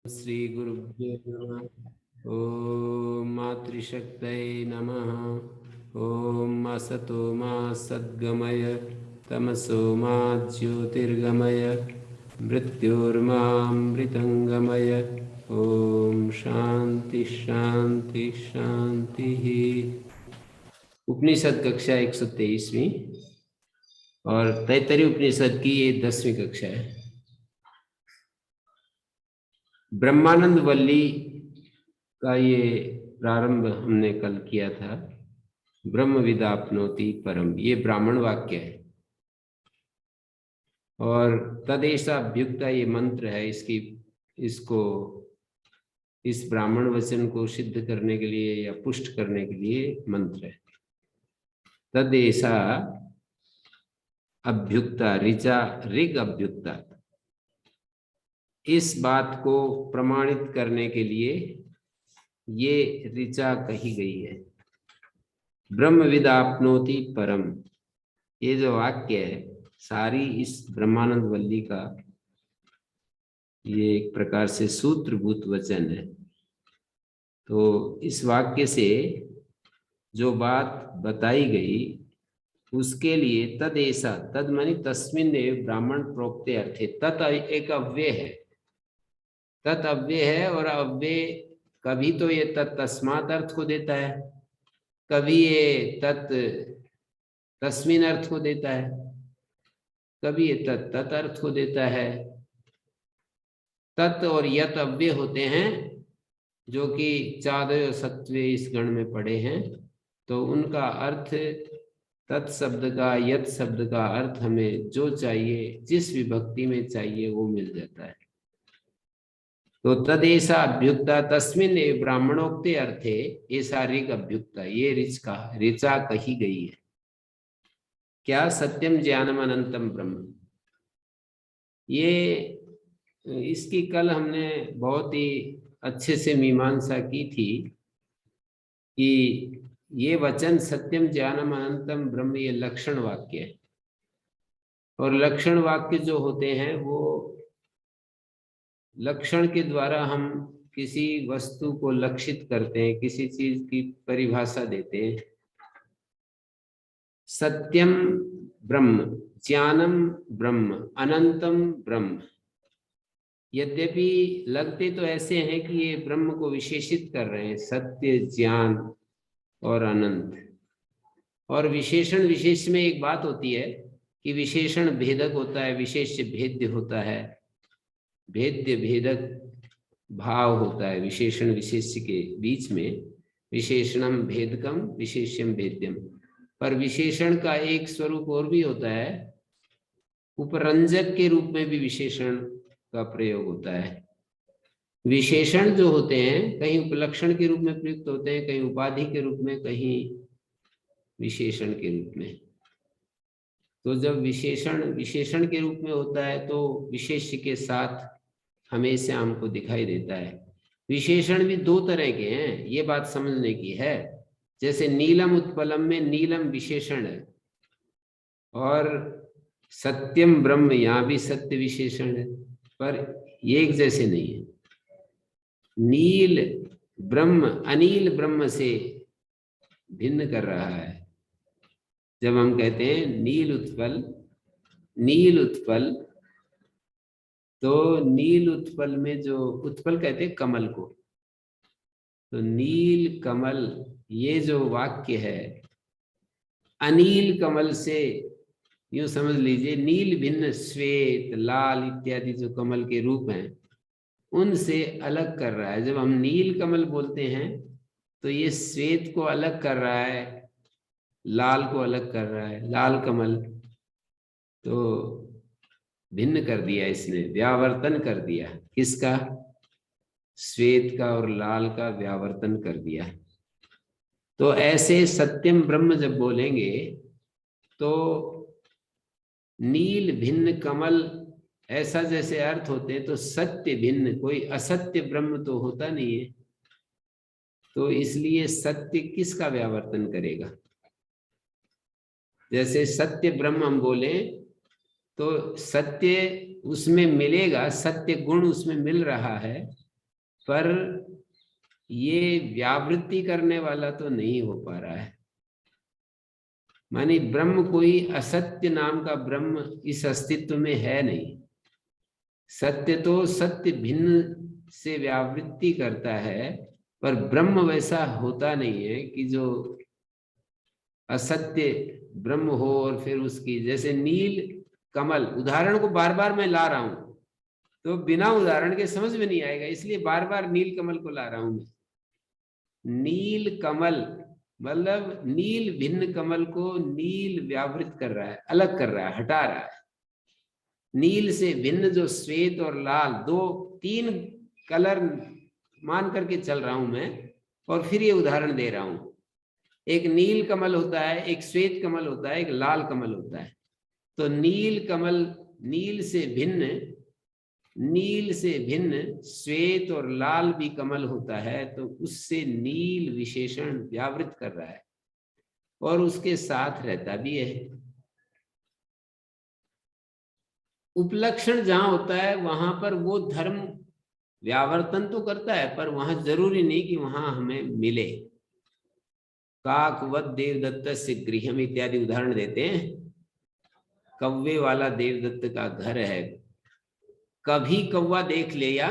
श्री गुरुभ्यो नमः। ओम मातृशक्तये नमः। ओम असतो मा सद्गमय तमसो मा ज्योतिर्गमय मृत्योर्मामृतंगमय। ओम शांति शांति शांति। उपनिषद कक्षा 123वीं और तैत्तरीय उपनिषद की ये 10वीं कक्षा है। ब्रह्मानंद वल्ली का ये प्रारंभ हमने कल किया था। ब्रह्म विदाप्नोति परम, ये ब्राह्मण वाक्य है और तदेशाभ्युक्ता ये मंत्र है। इसको इस ब्राह्मण वचन को सिद्ध करने के लिए या पुष्ट करने के लिए मंत्र है। तदेशा अभ्युक्ता, ऋचा ऋग अभ्युक्ता, इस बात को प्रमाणित करने के लिए ये ऋचा कही गई है। ब्रह्म विदाप्नोति परम, ये जो वाक्य है सारी इस ब्रह्मानंद वल्ली का ये एक प्रकार से सूत्रभूत वचन है। तो इस वाक्य से जो बात बताई गई उसके लिए तदेशा, तद मानी तस्मिन ब्राह्मण प्रोक्ते अर्थे, तत् एक अव्यय है। तत् अव्यय है और अव्यय कभी तो ये तस्मात् अर्थ को देता है, कभी ये तस्मिन अर्थ को देता है, कभी ये तत् अर्थ को देता है। तत् और यत अव्यय होते हैं जो कि चादय सत्वे इस गण में पड़े हैं, तो उनका अर्थ तत् शब्द का, यत शब्द का अर्थ हमें जो चाहिए, जिस विभक्ति में चाहिए वो मिल जाता है। तो तदेशा अभ्युक्ता तस्मिन ब्राह्मणोक्ते अर्थे ऐसा ऋग अभ्युक्ता, ये ऋचा कही गई है। क्या? सत्यम ज्ञानम अनंतम ब्रह्म। ये इसकी कल हमने बहुत ही अच्छे से मीमांसा की थी कि ये वचन सत्यम ज्ञानम अनंतम ब्रह्म ये लक्षण वाक्य है और लक्षण वाक्य जो होते हैं वो लक्षण के द्वारा हम किसी वस्तु को लक्षित करते हैं, किसी चीज की परिभाषा देते हैं। सत्यम ब्रह्म, ज्ञानम ब्रह्म, अनंतम ब्रह्म, यद्यपि लगते तो ऐसे हैं कि ये ब्रह्म को विशेषित कर रहे हैं, सत्य, ज्ञान और अनंत। और विशेषण विशेष में एक बात होती है कि विशेषण भेदक होता है, विशेष्य भेद्य होता है, भेद्य भेदक भाव होता है विशेषण विशेष्य के बीच में। विशेषणम भेदकम विशेष्यम भेद्यम। पर विशेषण का एक स्वरूप और भी होता है, उपरंजक के रूप में भी विशेषण का प्रयोग होता है। विशेषण जो होते हैं कहीं उपलक्षण के रूप में प्रयुक्त होते हैं, कहीं उपाधि के रूप में, कहीं विशेषण के रूप में। तो जब विशेषण विशेषण के रूप में होता है तो विशेष्य के साथ हमेशा हमको दिखाई देता है। विशेषण भी दो तरह के हैं, ये बात समझने की है। जैसे नीलम उत्पलम में नीलम विशेषण है और सत्यम ब्रह्म, यहाँ भी सत्य विशेषण है, पर ये एक जैसे नहीं है। नील ब्रह्म अनिल ब्रह्म से भिन्न कर रहा है। जब हम कहते हैं नील उत्पल, नील उत्पल, तो नील उत्पल में जो उत्पल कहते हैं कमल को, तो नील कमल, ये जो वाक्य है अनील कमल से, यूं समझ लीजिए नील भिन्न श्वेत, लाल इत्यादि जो कमल के रूप हैं उनसे अलग कर रहा है। जब हम नील कमल बोलते हैं तो ये श्वेत को अलग कर रहा है, लाल को अलग कर रहा है। लाल कमल तो भिन्न कर दिया इसने, व्यावर्तन कर दिया। किसका? श्वेत का और लाल का व्यावर्तन कर दिया। तो ऐसे सत्यम ब्रह्म जब बोलेंगे तो नील भिन्न कमल ऐसा जैसे अर्थ होते हैं, तो सत्य भिन्न, कोई असत्य ब्रह्म तो होता नहीं है। तो इसलिए सत्य किसका व्यावर्तन करेगा? जैसे सत्य ब्रह्म हम बोले तो सत्य उसमें मिलेगा, सत्य गुण उसमें मिल रहा है, पर ये व्यावृत्ति करने वाला तो नहीं हो पा रहा है। मानी ब्रह्म कोई असत्य नाम का ब्रह्म इस अस्तित्व में है नहीं। सत्य तो सत्य भिन्न से व्यावृत्ति करता है, पर ब्रह्म वैसा होता नहीं है कि जो असत्य ब्रह्म हो और फिर उसकी, जैसे नील कमल, उदाहरण को बार बार मैं ला रहा हूं तो बिना उदाहरण के समझ में नहीं आएगा, इसलिए बार बार नील कमल को ला रहा हूं मैं। नील कमल मतलब नील भिन्न कमल को नील व्यावृत कर रहा है, अलग कर रहा है, हटा रहा है। नील से भिन्न जो श्वेत और लाल, दो तीन कलर मान करके चल रहा हूं मैं, और फिर ये उदाहरण दे रहा हूं। एक नील कमल होता है, एक श्वेत कमल होता है, एक लाल कमल होता है। तो नील कमल नील से भिन्न श्वेत और लाल भी कमल होता है, तो उससे नील विशेषण व्यावृत कर रहा है और उसके साथ रहता भी है। उपलक्षण जहां होता है वहां पर वो धर्म व्यावर्तन तो करता है, पर वहां जरूरी नहीं कि वहां हमें मिले। काकवत देवदत्त से गृहम इत्यादि उदाहरण देते हैं। कौवे वाला देवदत्त का घर है, कभी कौवा देख लिया,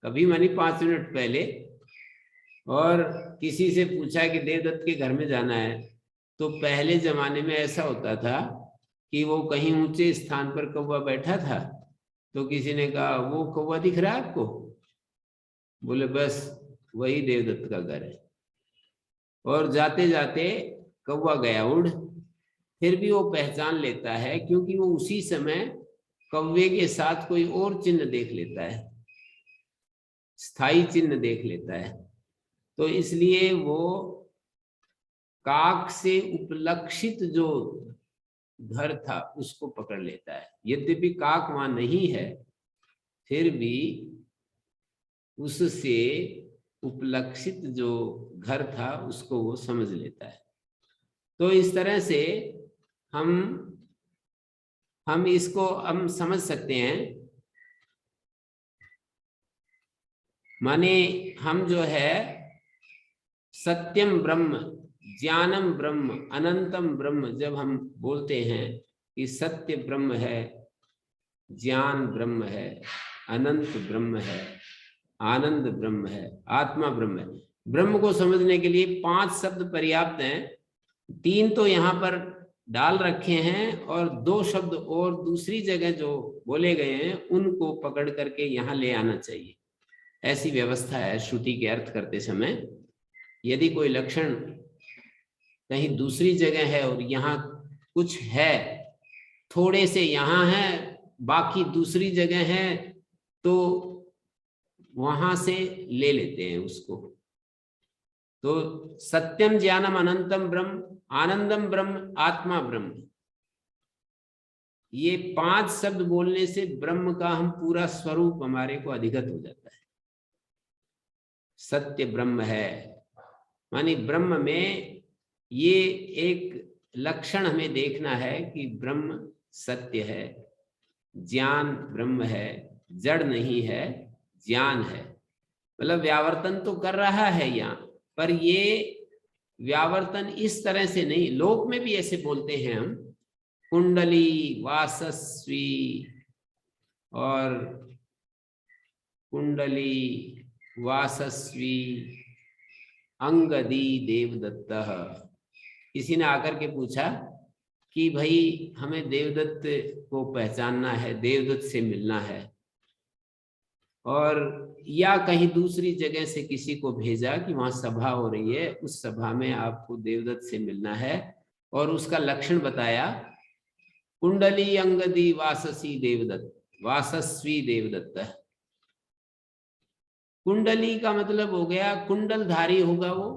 कभी मानी 5 मिनट पहले, और किसी से पूछा कि देवदत्त के घर में जाना है, तो पहले जमाने में ऐसा होता था कि वो कहीं ऊंचे स्थान पर कौवा बैठा था, तो किसी ने कहा वो कौवा दिख रहा है आपको? बोले बस वही देवदत्त का घर है। और जाते जाते कौवा गया उड़, फिर भी वो पहचान लेता है, क्योंकि वो उसी समय कौवे के साथ कोई और चिन्ह देख लेता है, स्थायी चिन्ह देख लेता है। तो इसलिए वो काक से उपलक्षित जो घर था उसको पकड़ लेता है। यद्यपि काक वहां नहीं है, फिर भी उससे उपलक्षित जो घर था उसको वो समझ लेता है। तो इस तरह से हम इसको हम समझ सकते हैं। माने हम जो है सत्यम ब्रह्म, ज्ञानम ब्रह्म, अनंतम ब्रह्म, जब हम बोलते हैं कि सत्य ब्रह्म है, ज्ञान ब्रह्म है, अनंत ब्रह्म है, आनंद ब्रह्म है, आत्मा ब्रह्म है। ब्रह्म को समझने के लिए 5 शब्द पर्याप्त हैं। 3 तो यहाँ पर डाल रखे हैं और 2 शब्द और दूसरी जगह जो बोले गए हैं उनको पकड़ करके यहाँ ले आना चाहिए। ऐसी व्यवस्था है श्रुति के अर्थ करते समय। यदि कोई लक्षण कहीं दूसरी जगह है और यहाँ कुछ है, थोड़े से यहाँ है बाकी दूसरी जगह है, तो वहां से ले लेते हैं उसको। तो सत्यम ज्ञानम अनंतम ब्रह्म, आनंदम ब्रह्म, आत्मा ब्रह्म, ये 5 शब्द बोलने से ब्रह्म का हम पूरा स्वरूप हमारे को अधिगत हो जाता है। सत्य ब्रह्म है, मानी ब्रह्म में ये एक लक्षण हमें देखना है कि ब्रह्म सत्य है, ज्ञान ब्रह्म है, जड़ नहीं है, ज्ञान है। मतलब व्यावर्तन तो कर रहा है यहाँ, पर ये व्यावर्तन इस तरह से नहीं। लोक में भी ऐसे बोलते हैं हम, कुंडली वासस्वी और कुंडली वासस्वी अंगदी देवदत्त। किसी ने आकर के पूछा कि भाई हमें देवदत्त को पहचानना है, देवदत्त से मिलना है, और या कहीं दूसरी जगह से किसी को भेजा कि वहां सभा हो रही है, उस सभा में आपको देवदत्त से मिलना है, और उसका लक्षण बताया, कुंडली अंगदी वाससी देवदत्त, वासस्वी देवदत्त। कुंडली का मतलब हो गया कुंडलधारी होगा वो,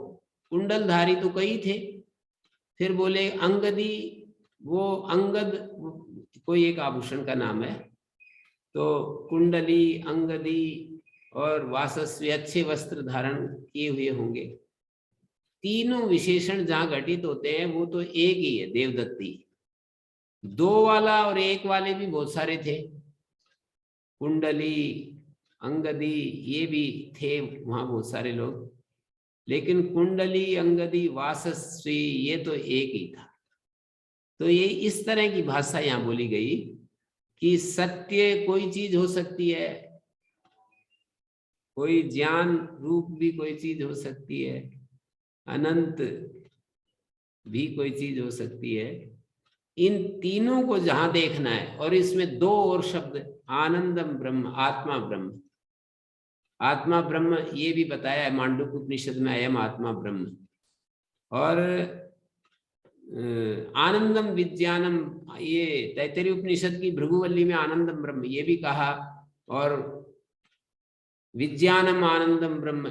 कुंडलधारी तो कई थे। फिर बोले अंगदी, वो अंगद कोई एक आभूषण का नाम है। तो कुंडली, अंगदी और वासस्वी, अच्छे वस्त्र धारण किए हुए होंगे। तीनों विशेषण जहां घटित होते हैं वो तो एक ही है, देवदत्ती। 2 वाला और 1 वाले भी बहुत सारे थे। कुंडली अंगदी, ये भी थे वहां बहुत सारे लोग, लेकिन कुंडली, अंगदी, वासस्वी ये तो एक ही था। तो ये इस तरह की भाषा यहाँ बोली गई कि सत्य कोई चीज हो सकती है, कोई ज्ञान रूप भी कोई चीज हो सकती है, अनंत भी कोई चीज हो सकती है। इन तीनों को जहां देखना है, और इसमें दो और शब्द, आनंदम ब्रह्म, आत्मा ब्रह्म। आत्मा ब्रह्म ये भी बताया है मांडुक्य उपनिषद में, अयम आत्मा ब्रह्म। और आनंदम विज्ञानम, ये तैत्तरीय उपनिषद की भृगुवल्ली में आनंदम ब्रह्म ये भी कहा, और विज्ञानम आनंदम ब्रह्म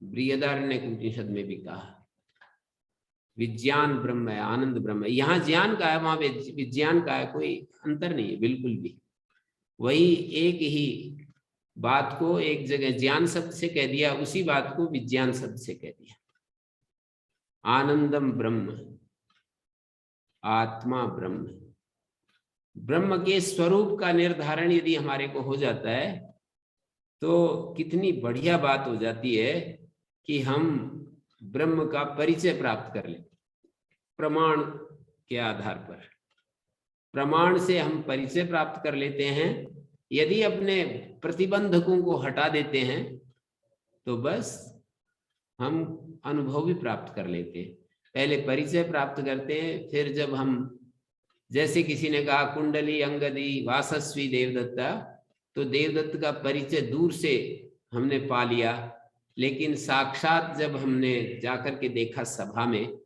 बृहदारण्यक उपनिषद में भी कहा। विज्ञान ब्रह्म है, आनंद ब्रह्म है। यहाँ ज्ञान का है, वहां विज्ञान का है, कोई अंतर नहीं है बिल्कुल भी। वही एक ही बात को एक जगह ज्ञान शब्द से कह दिया, उसी बात को विज्ञान शब्द से कह दिया। आनंदम ब्रह्म, आत्मा ब्रह्म। ब्रह्म के स्वरूप का निर्धारण यदि हमारे को हो जाता है तो कितनी बढ़िया बात हो जाती है कि हम ब्रह्म का परिचय प्राप्त कर लें प्रमाण के आधार पर। प्रमाण से हम परिचय प्राप्त कर लेते हैं। यदि अपने प्रतिबंधकों को हटा देते हैं तो बस हम अनुभव भी प्राप्त कर लेते हैं। पहले परिचय प्राप्त करते हैं, फिर जब हम, जैसे किसी ने कहा कुंडली, अंगदी, वासस्वी देवदत्ता, तो देवदत्त का परिचय दूर से हमने पा लिया, लेकिन साक्षात जब हमने जाकर के देखा सभा में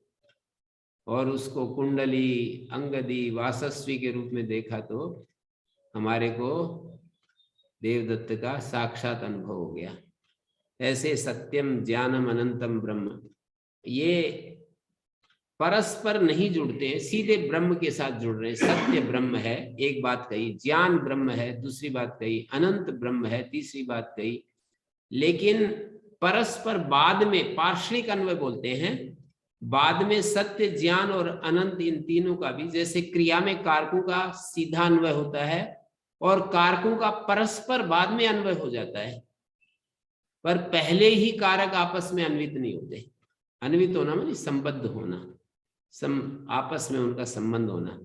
और उसको कुंडली, अंगदी, वासस्वी के रूप में देखा, तो हमारे को देवदत्त का साक्षात अनुभव हो गया। ऐसे सत्यम ज्ञानम अनंतम ब्रह्म, ये परस्पर नहीं जुड़ते हैं, सीधे ब्रह्म के साथ जुड़ रहे हैं। सत्य ब्रह्म है, एक बात कही, ज्ञान ब्रह्म है, दूसरी बात कही, अनंत ब्रह्म है, तीसरी बात कही। लेकिन परस्पर बाद में पार्श्विक अन्वय बोलते हैं, बाद में सत्य, ज्ञान और अनंत, इन तीनों का भी, जैसे क्रिया में कारकों का सीधा अन्वय होता है और कारकों का परस्पर बाद में अन्वय हो जाता है, पर पहले ही कारक आपस में अन्वित नहीं होते। अन्वित होना माने संबद्ध होना, आपस में उनका संबंध होना।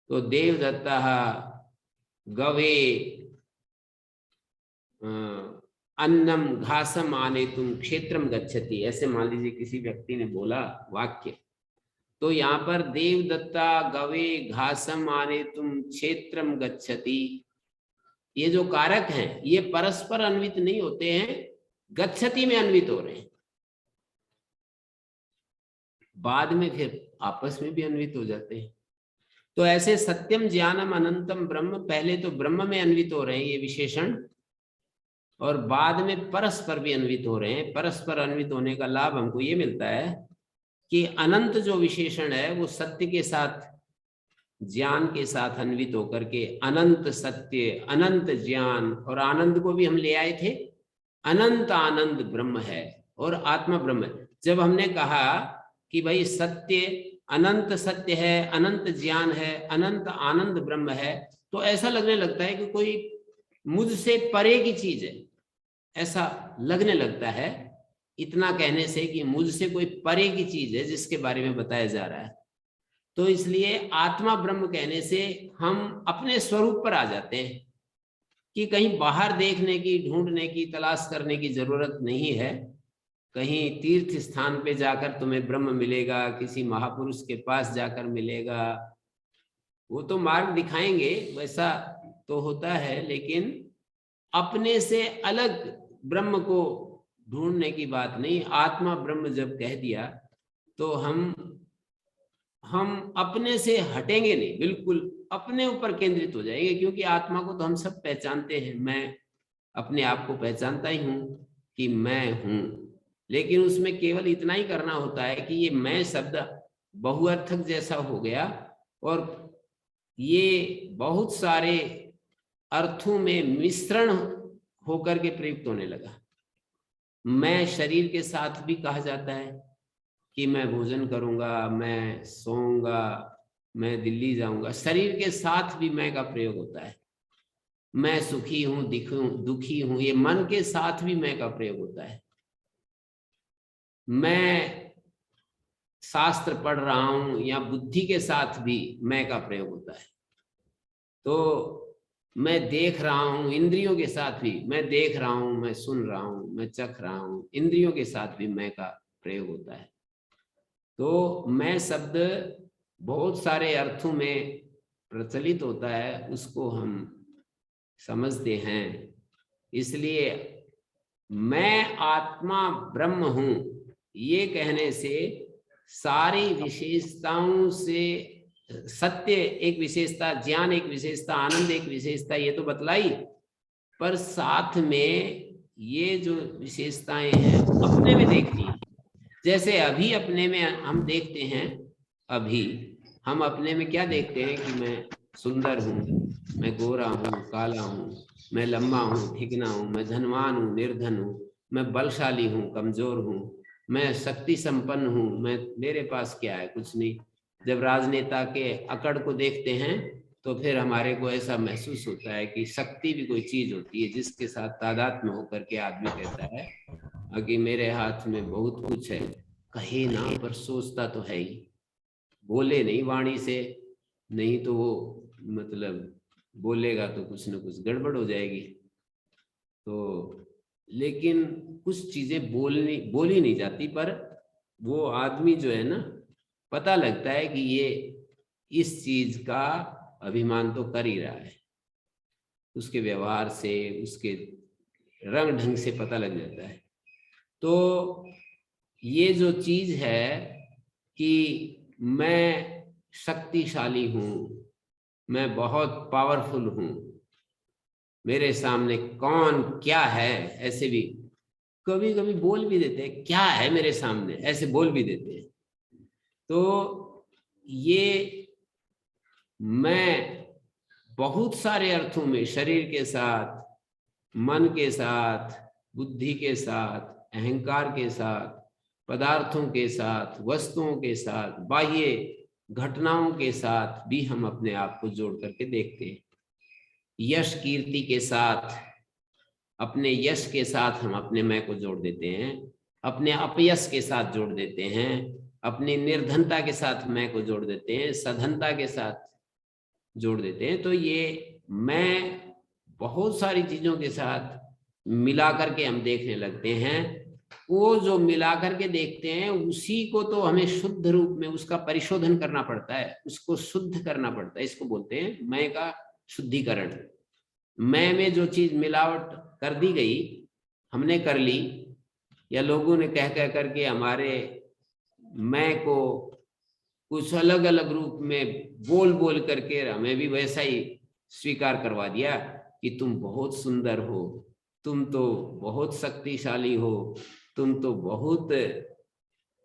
तो देवदत्ता गवे अन्नम घासम आने तुम क्षेत्रम गच्छति, ऐसे मान लीजिए किसी व्यक्ति ने बोला वाक्य, तो यहाँ पर देवदत्ता गवे घासम आने तुम क्षेत्रम गच्छति, ये जो कारक हैं ये परस्पर अन्वित नहीं होते हैं, गच्छति में अन्वित हो रहे हैं, बाद में फिर आपस में भी अन्वित हो जाते हैं। तो ऐसे सत्यम ज्ञानम अनंतम ब्रह्म, पहले तो ब्रह्म में अन्वित हो रहे हैं ये विशेषण, और बाद में परस्पर भी अन्वित हो रहे हैं। परस्पर अन्वित होने का लाभ हमको ये मिलता है कि अनंत जो विशेषण है वो सत्य के साथ, ज्ञान के साथ अन्वित होकर के अनंत सत्य, अनंत ज्ञान, और आनंद को भी हम ले आए थे, अनंत आनंद ब्रह्म है और आत्मा ब्रह्म है। जब हमने कहा कि भाई सत्य, अनंत सत्य है, अनंत ज्ञान है, अनंत आनंद ब्रह्म है, तो ऐसा लगने लगता है कि कोई मुझसे परे की चीज है, ऐसा लगने लगता है इतना कहने से कि मुझसे कोई परे की चीज है जिसके बारे में बताया जा रहा है। तो इसलिए आत्मा ब्रह्म कहने से हम अपने स्वरूप पर आ जाते हैं कि कहीं बाहर देखने की, ढूंढने की, तलाश करने की जरूरत नहीं है। कहीं तीर्थ स्थान पे जाकर तुम्हें ब्रह्म मिलेगा, किसी महापुरुष के पास जाकर मिलेगा, वो तो मार्ग दिखाएंगे, वैसा तो होता है, लेकिन अपने से अलग ब्रह्म को ढूंढने की बात नहीं। आत्मा ब्रह्म जब कह दिया तो हम अपने से हटेंगे नहीं, बिल्कुल अपने ऊपर केंद्रित हो जाएंगे, क्योंकि आत्मा को तो हम सब पहचानते हैं। मैं अपने आप को पहचानता ही हूं कि मैं हूं, लेकिन उसमें केवल इतना ही करना होता है कि ये मैं शब्द बहुअर्थक जैसा हो गया और ये बहुत सारे अर्थों में मिश्रण होकर के प्रयुक्त होने लगा। मैं शरीर के साथ भी कहा जाता है कि मैं भोजन करूंगा, मैं सोऊंगा, मैं दिल्ली जाऊंगा, शरीर के साथ भी मैं का प्रयोग होता है। मैं सुखी हूं, दुखी हूं, ये मन के साथ भी मैं का प्रयोग होता है। मैं शास्त्र पढ़ रहा हूं या बुद्धि के साथ भी मैं का प्रयोग होता है। तो मैं देख रहा हूं, इंद्रियों के साथ भी मैं देख रहा हूं, मैं सुन रहा हूं, मैं चख रहा हूं, इंद्रियों के साथ भी मैं का प्रयोग होता है। तो मैं शब्द बहुत सारे अर्थों में प्रचलित होता है, उसको हम समझते हैं। इसलिए मैं आत्मा ब्रह्म हूं ये कहने से सारी विशेषताओं से सत्य एक विशेषता, ज्ञान एक विशेषता, आनंद एक विशेषता, ये तो बतलाई, पर साथ में ये जो विशेषताएं हैं अपने में देखनी है। जैसे अभी अपने में हम देखते हैं, अभी हम अपने में क्या देखते हैं कि मैं सुंदर हूं, मैं गोरा हूं, काला हूं, मैं लंबा हूं, ठिकना हूं, मैं धनवान हूं, निर्धन हूं, मैं बलशाली हूं, कमजोर हूं, मैं शक्ति संपन्न हूं, मैं मेरे पास क्या है, कुछ नहीं। जब राजनेता के अकड़ को देखते हैं तो फिर हमारे को ऐसा महसूस होता है कि शक्ति भी कोई चीज होती है जिसके साथ तादात्म्य होकर के आदमी कहता है कि मेरे हाथ में बहुत कुछ है। कहे ना पर सोचता तो है ही, बोले नहीं वाणी से, नहीं तो वो मतलब बोलेगा तो कुछ ना कुछ गड़बड़ हो जाएगी। तो लेकिन कुछ चीजें बोली नहीं जाती, पर वो आदमी जो है ना, पता लगता है कि ये इस चीज का अभिमान तो कर ही रहा है, उसके व्यवहार से, उसके रंग ढंग से पता लग जाता है। तो ये जो चीज है कि मैं शक्तिशाली हूं, मैं बहुत पावरफुल हूं, मेरे सामने कौन क्या है, ऐसे भी कभी कभी बोल भी देते हैं, क्या है मेरे सामने, ऐसे बोल भी देते हैं। तो ये मैं बहुत सारे अर्थों में शरीर के साथ, मन के साथ, बुद्धि के साथ, अहंकार के साथ, पदार्थों के साथ, वस्तुओं के साथ, बाह्य घटनाओं के साथ भी हम अपने आप को जोड़ करके देखते हैं। यश कीर्ति के साथ, अपने यश के साथ हम अपने मैं को जोड़ देते हैं, अपने अपयश के साथ जोड़ देते हैं, अपनी निर्धनता के साथ मैं को जोड़ देते हैं, सधनता के साथ जोड़ देते हैं। तो ये मैं बहुत सारी चीजों के साथ मिला करके हम देखने लगते हैं। वो जो मिला करके देखते हैं उसी को तो हमें शुद्ध रूप में उसका परिशोधन करना पड़ता है, उसको शुद्ध करना पड़ता है। इसको बोलते हैं मैं का शुद्धिकरण। मैं में जो चीज मिलावट कर दी गई, हमने कर ली, या लोगों ने कह कह करके हमारे मैं को कुछ अलग अलग रूप में बोल बोल करके हमें भी वैसा ही स्वीकार करवा दिया कि तुम बहुत सुंदर हो, तुम तो बहुत शक्तिशाली हो, तुम तो बहुत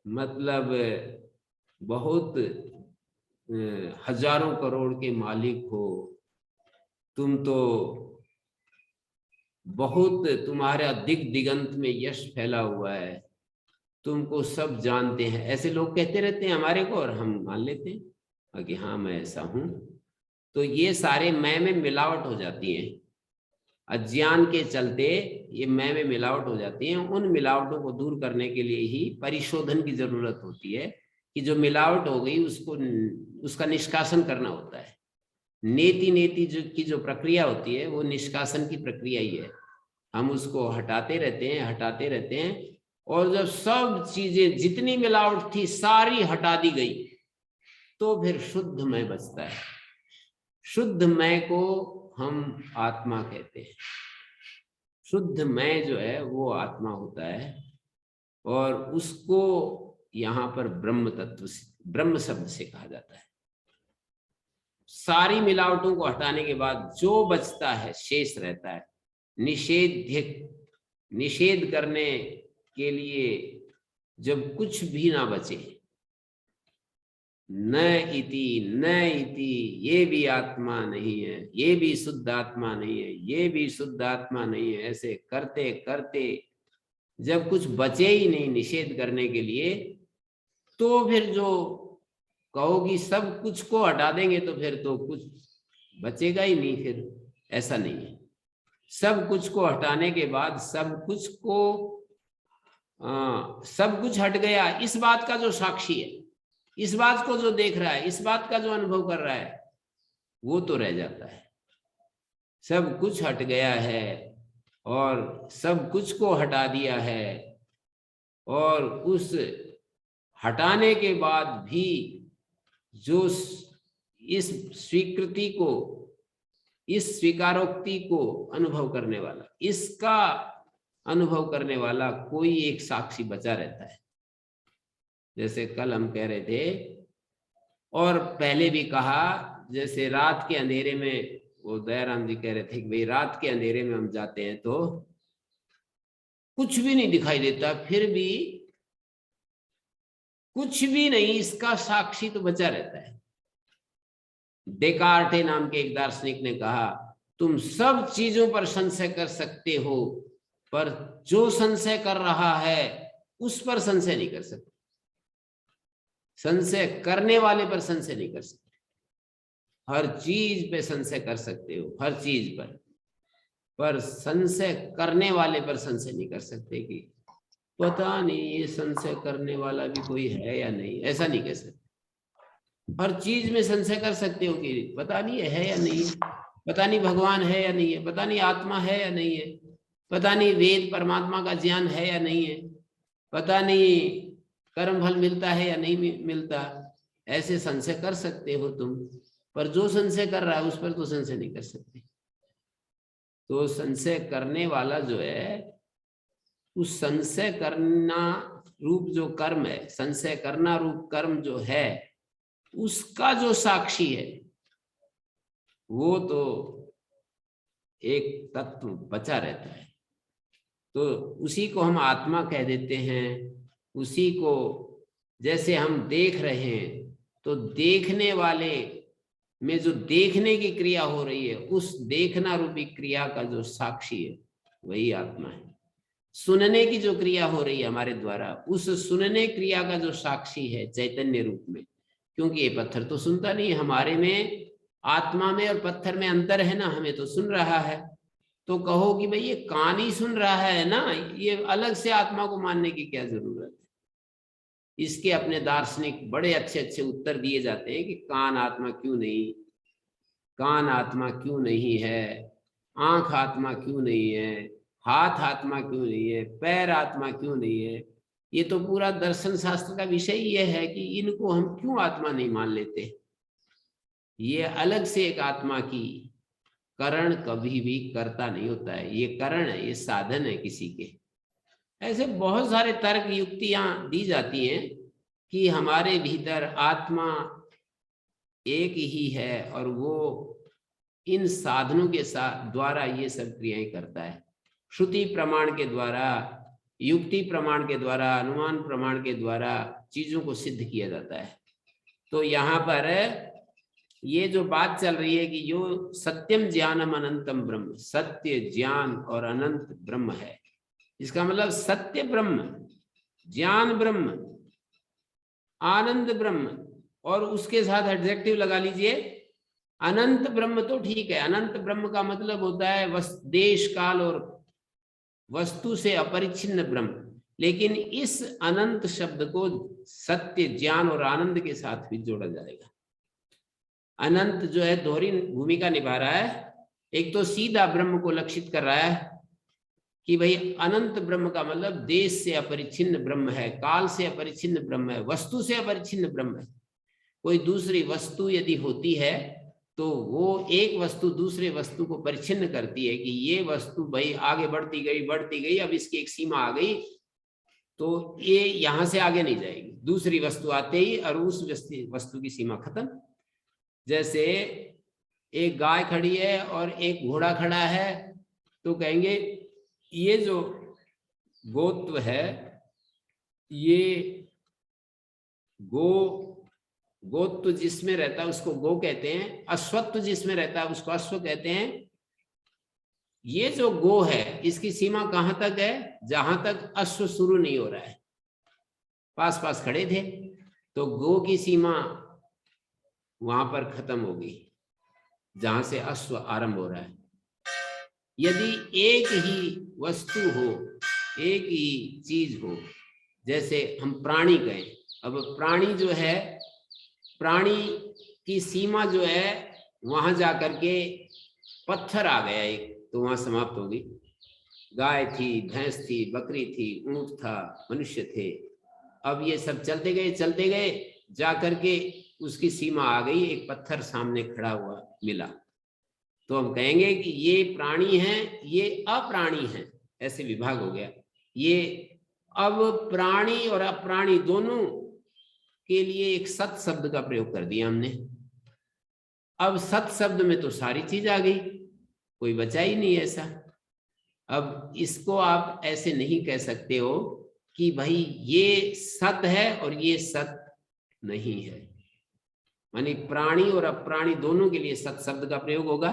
मतलब बहुत हजारों करोड़ के मालिक हो, तुम तो बहुत, तुम्हारा दिग दिगंत में यश फैला हुआ है, तुमको सब जानते हैं, ऐसे लोग कहते रहते हैं हमारे को और हम मान लेते हैं कि हाँ मैं ऐसा हूं। तो ये सारे मैं में मिलावट हो जाती है, अज्ञान के चलते ये मैं में मिलावट हो जाती है। उन मिलावटों को दूर करने के लिए ही परिशोधन की जरूरत होती है कि जो मिलावट हो गई उसको, उसका निष्कासन करना होता है। नेति नेति की जो प्रक्रिया होती है वो निष्कासन की प्रक्रिया ही है। हम उसको हटाते रहते हैं, हटाते रहते हैं, और जब सब चीजें जितनी मिलावट थी सारी हटा दी गई तो फिर शुद्ध मैं बचता है। शुद्ध मैं को हम आत्मा कहते हैं। शुद्ध मैं जो है वो आत्मा होता है, और उसको यहाँ पर ब्रह्म तत्व, ब्रह्म शब्द से कहा जाता है। सारी मिलावटों को हटाने के बाद जो बचता है, शेष रहता है, निषेध करने के लिए जब कुछ भी ना बचे, न इति, ये भी आत्मा नहीं है, ये भी शुद्ध आत्मा नहीं है, ये भी शुद्ध आत्मा नहीं है, ऐसे करते करते जब कुछ बचे ही नहीं निषेध करने के लिए, तो फिर जो कहोगी सब कुछ को हटा देंगे तो फिर तो कुछ बचेगा ही नहीं। फिर ऐसा नहीं है। सब कुछ को हटाने के बाद सब कुछ हट गया, इस बात का जो साक्षी है, इस बात को जो देख रहा है, इस बात का जो अनुभव कर रहा है, वो तो रह जाता है। सब कुछ हट गया है और सब कुछ को हटा दिया है, और उस हटाने के बाद भी जो इस स्वीकृति को, इस स्वीकारोक्ति को अनुभव करने वाला, इसका अनुभव करने वाला कोई एक साक्षी बचा रहता है। जैसे कल हम कह रहे थे और पहले भी कहा, जैसे रात के अंधेरे में, वो दयाराम जी कह रहे थे कि भाई रात के अंधेरे में हम जाते हैं तो कुछ भी नहीं दिखाई देता, फिर भी कुछ भी नहीं, इसका साक्षी तो बचा रहता है। डेकार्टे नाम के एक दार्शनिक ने कहा, तुम सब चीजों पर संशय कर सकते हो, पर जो संशय कर रहा है उस पर संशय नहीं कर सकते। संशय करने वाले पर संशय नहीं कर सकते। हर चीज पे संशय कर सकते हो, हर चीज पर संशय करने वाले पर संशय नहीं कर सकते कि पता नहीं ये संशय करने वाला भी कोई है या नहीं, ऐसा नहीं कह सकते। हर चीज में संशय कर सकते हो कि पता नहीं है या नहीं है, पता नहीं भगवान है या नहीं है, पता नहीं आत्मा है या नहीं है, पता नहीं वेद परमात्मा का ज्ञान है या नहीं है, पता नहीं कर्म फल मिलता है या नहीं मिलता। ऐसे संशय कर सकते हो तुम, पर जो संशय कर रहा है उस पर तो संशय नहीं कर सकते। तो संशय करने वाला जो है, उस संशय करना रूप जो कर्म है, संशय करना रूप कर्म जो है, उसका जो साक्षी है वो तो एक तत्व बचा रहता है। तो उसी को हम आत्मा कह देते हैं। उसी को जैसे हम देख रहे हैं, तो देखने वाले में जो देखने की क्रिया हो रही है, उस देखना रूपी क्रिया का जो साक्षी है वही आत्मा है। सुनने की जो क्रिया हो रही है हमारे द्वारा, उस सुनने क्रिया का जो साक्षी है चैतन्य रूप में, क्योंकि ये पत्थर तो सुनता नहीं, हमारे में आत्मा में और पत्थर में अंतर है ना, हमें तो सुन रहा है। तो कहो कि भाई ये कान ही सुन रहा है ना, ये अलग से आत्मा को मानने की क्या जरूरत है। इसके अपने दार्शनिक बड़े अच्छे अच्छे उत्तर दिए जाते हैं कि कान आत्मा क्यों नहीं, कान आत्मा क्यों नहीं है, आंख आत्मा क्यों नहीं है, हाथ आत्मा क्यों नहीं है, पैर आत्मा क्यों नहीं है। ये तो पूरा दर्शन शास्त्र का विषय ये है कि इनको हम क्यों आत्मा नहीं मान लेते। ये अलग से एक आत्मा की करण कभी भी करता नहीं होता है, ये करण है, ये साधन है किसी के। ऐसे बहुत सारे तर्क युक्तियां दी जाती हैं कि हमारे भीतर आत्मा एक ही है और वो इन साधनों के साथ द्वारा ये सब क्रियाएं करता है। श्रुति प्रमाण के द्वारा, युक्ति प्रमाण के द्वारा, अनुमान प्रमाण के द्वारा चीजों को सिद्ध किया जाता है। तो यहाँ पर ये जो बात चल रही है कि यो सत्यम ज्ञानम अनंतम ब्रह्म, सत्य ज्ञान और अनंत ब्रह्म है। इसका मतलब सत्य ब्रह्म, ज्ञान ब्रह्म, आनंद ब्रह्म, और उसके साथ एडजेक्टिव लगा लीजिए अनंत ब्रह्म। तो ठीक है, अनंत ब्रह्म का मतलब होता है देश काल और वस्तु से अपरिच्छिन्न ब्रह्म। लेकिन इस अनंत शब्द को सत्य ज्ञान और आनंद के साथ भी जोड़ा जाएगा। अनंत जो है दोहरी भूमिका निभा रहा है। एक तो सीधा ब्रह्म को लक्षित कर रहा है कि भाई अनंत ब्रह्म का मतलब देश से अपरिच्छिन्न ब्रह्म है, काल से अपरिच्छिन्न ब्रह्म है, वस्तु से अपरिच्छिन्न ब्रह्म है। कोई दूसरी वस्तु यदि होती है तो वो एक वस्तु दूसरे वस्तु को परिच्छिन्न करती है कि ये वस्तु भाई आगे बढ़ती गई, अब इसकी एक सीमा आ गई, तो ये यहां से आगे नहीं जाएगी, दूसरी वस्तु आते ही और उस वस्तु की सीमा खत्म। जैसे एक गाय खड़ी है और एक घोड़ा खड़ा है, तो कहेंगे ये जो गोत्व है, ये गोत्व जिसमें रहता है उसको गो कहते हैं, अश्वत्व जिसमें रहता है उसको अश्व कहते हैं। ये जो गो है इसकी सीमा कहां तक है? जहां तक अश्व शुरू नहीं हो रहा है। पास पास खड़े थे तो गो की सीमा वहां पर खत्म होगी जहां से अश्व आरंभ हो रहा है। यदि एक ही वस्तु हो, एक ही चीज हो, जैसे हम प्राणी कहें, अब प्राणी जो है, प्राणी की सीमा जो है वहां जाकर के पत्थर आ गया एक, तो वहां समाप्त होगी। गाय थी, भैंस थी, बकरी थी, ऊंट था, मनुष्य थे। अब ये सब चलते गए जाकर के उसकी सीमा आ गई, एक पत्थर सामने खड़ा हुआ मिला, तो हम कहेंगे कि ये प्राणी है, ये अप्राणी है, ऐसे विभाग हो गया ये। अब प्राणी और अप्राणी दोनों के लिए एक सत शब्द का प्रयोग कर दिया हमने। अब सत शब्द में तो सारी चीज आ गई, कोई बचा ही नहीं ऐसा। अब इसको आप ऐसे नहीं कह सकते हो कि भाई ये सत है और ये सत नहीं है, मानी प्राणी और अप्राणी दोनों के लिए सत शब्द का प्रयोग होगा।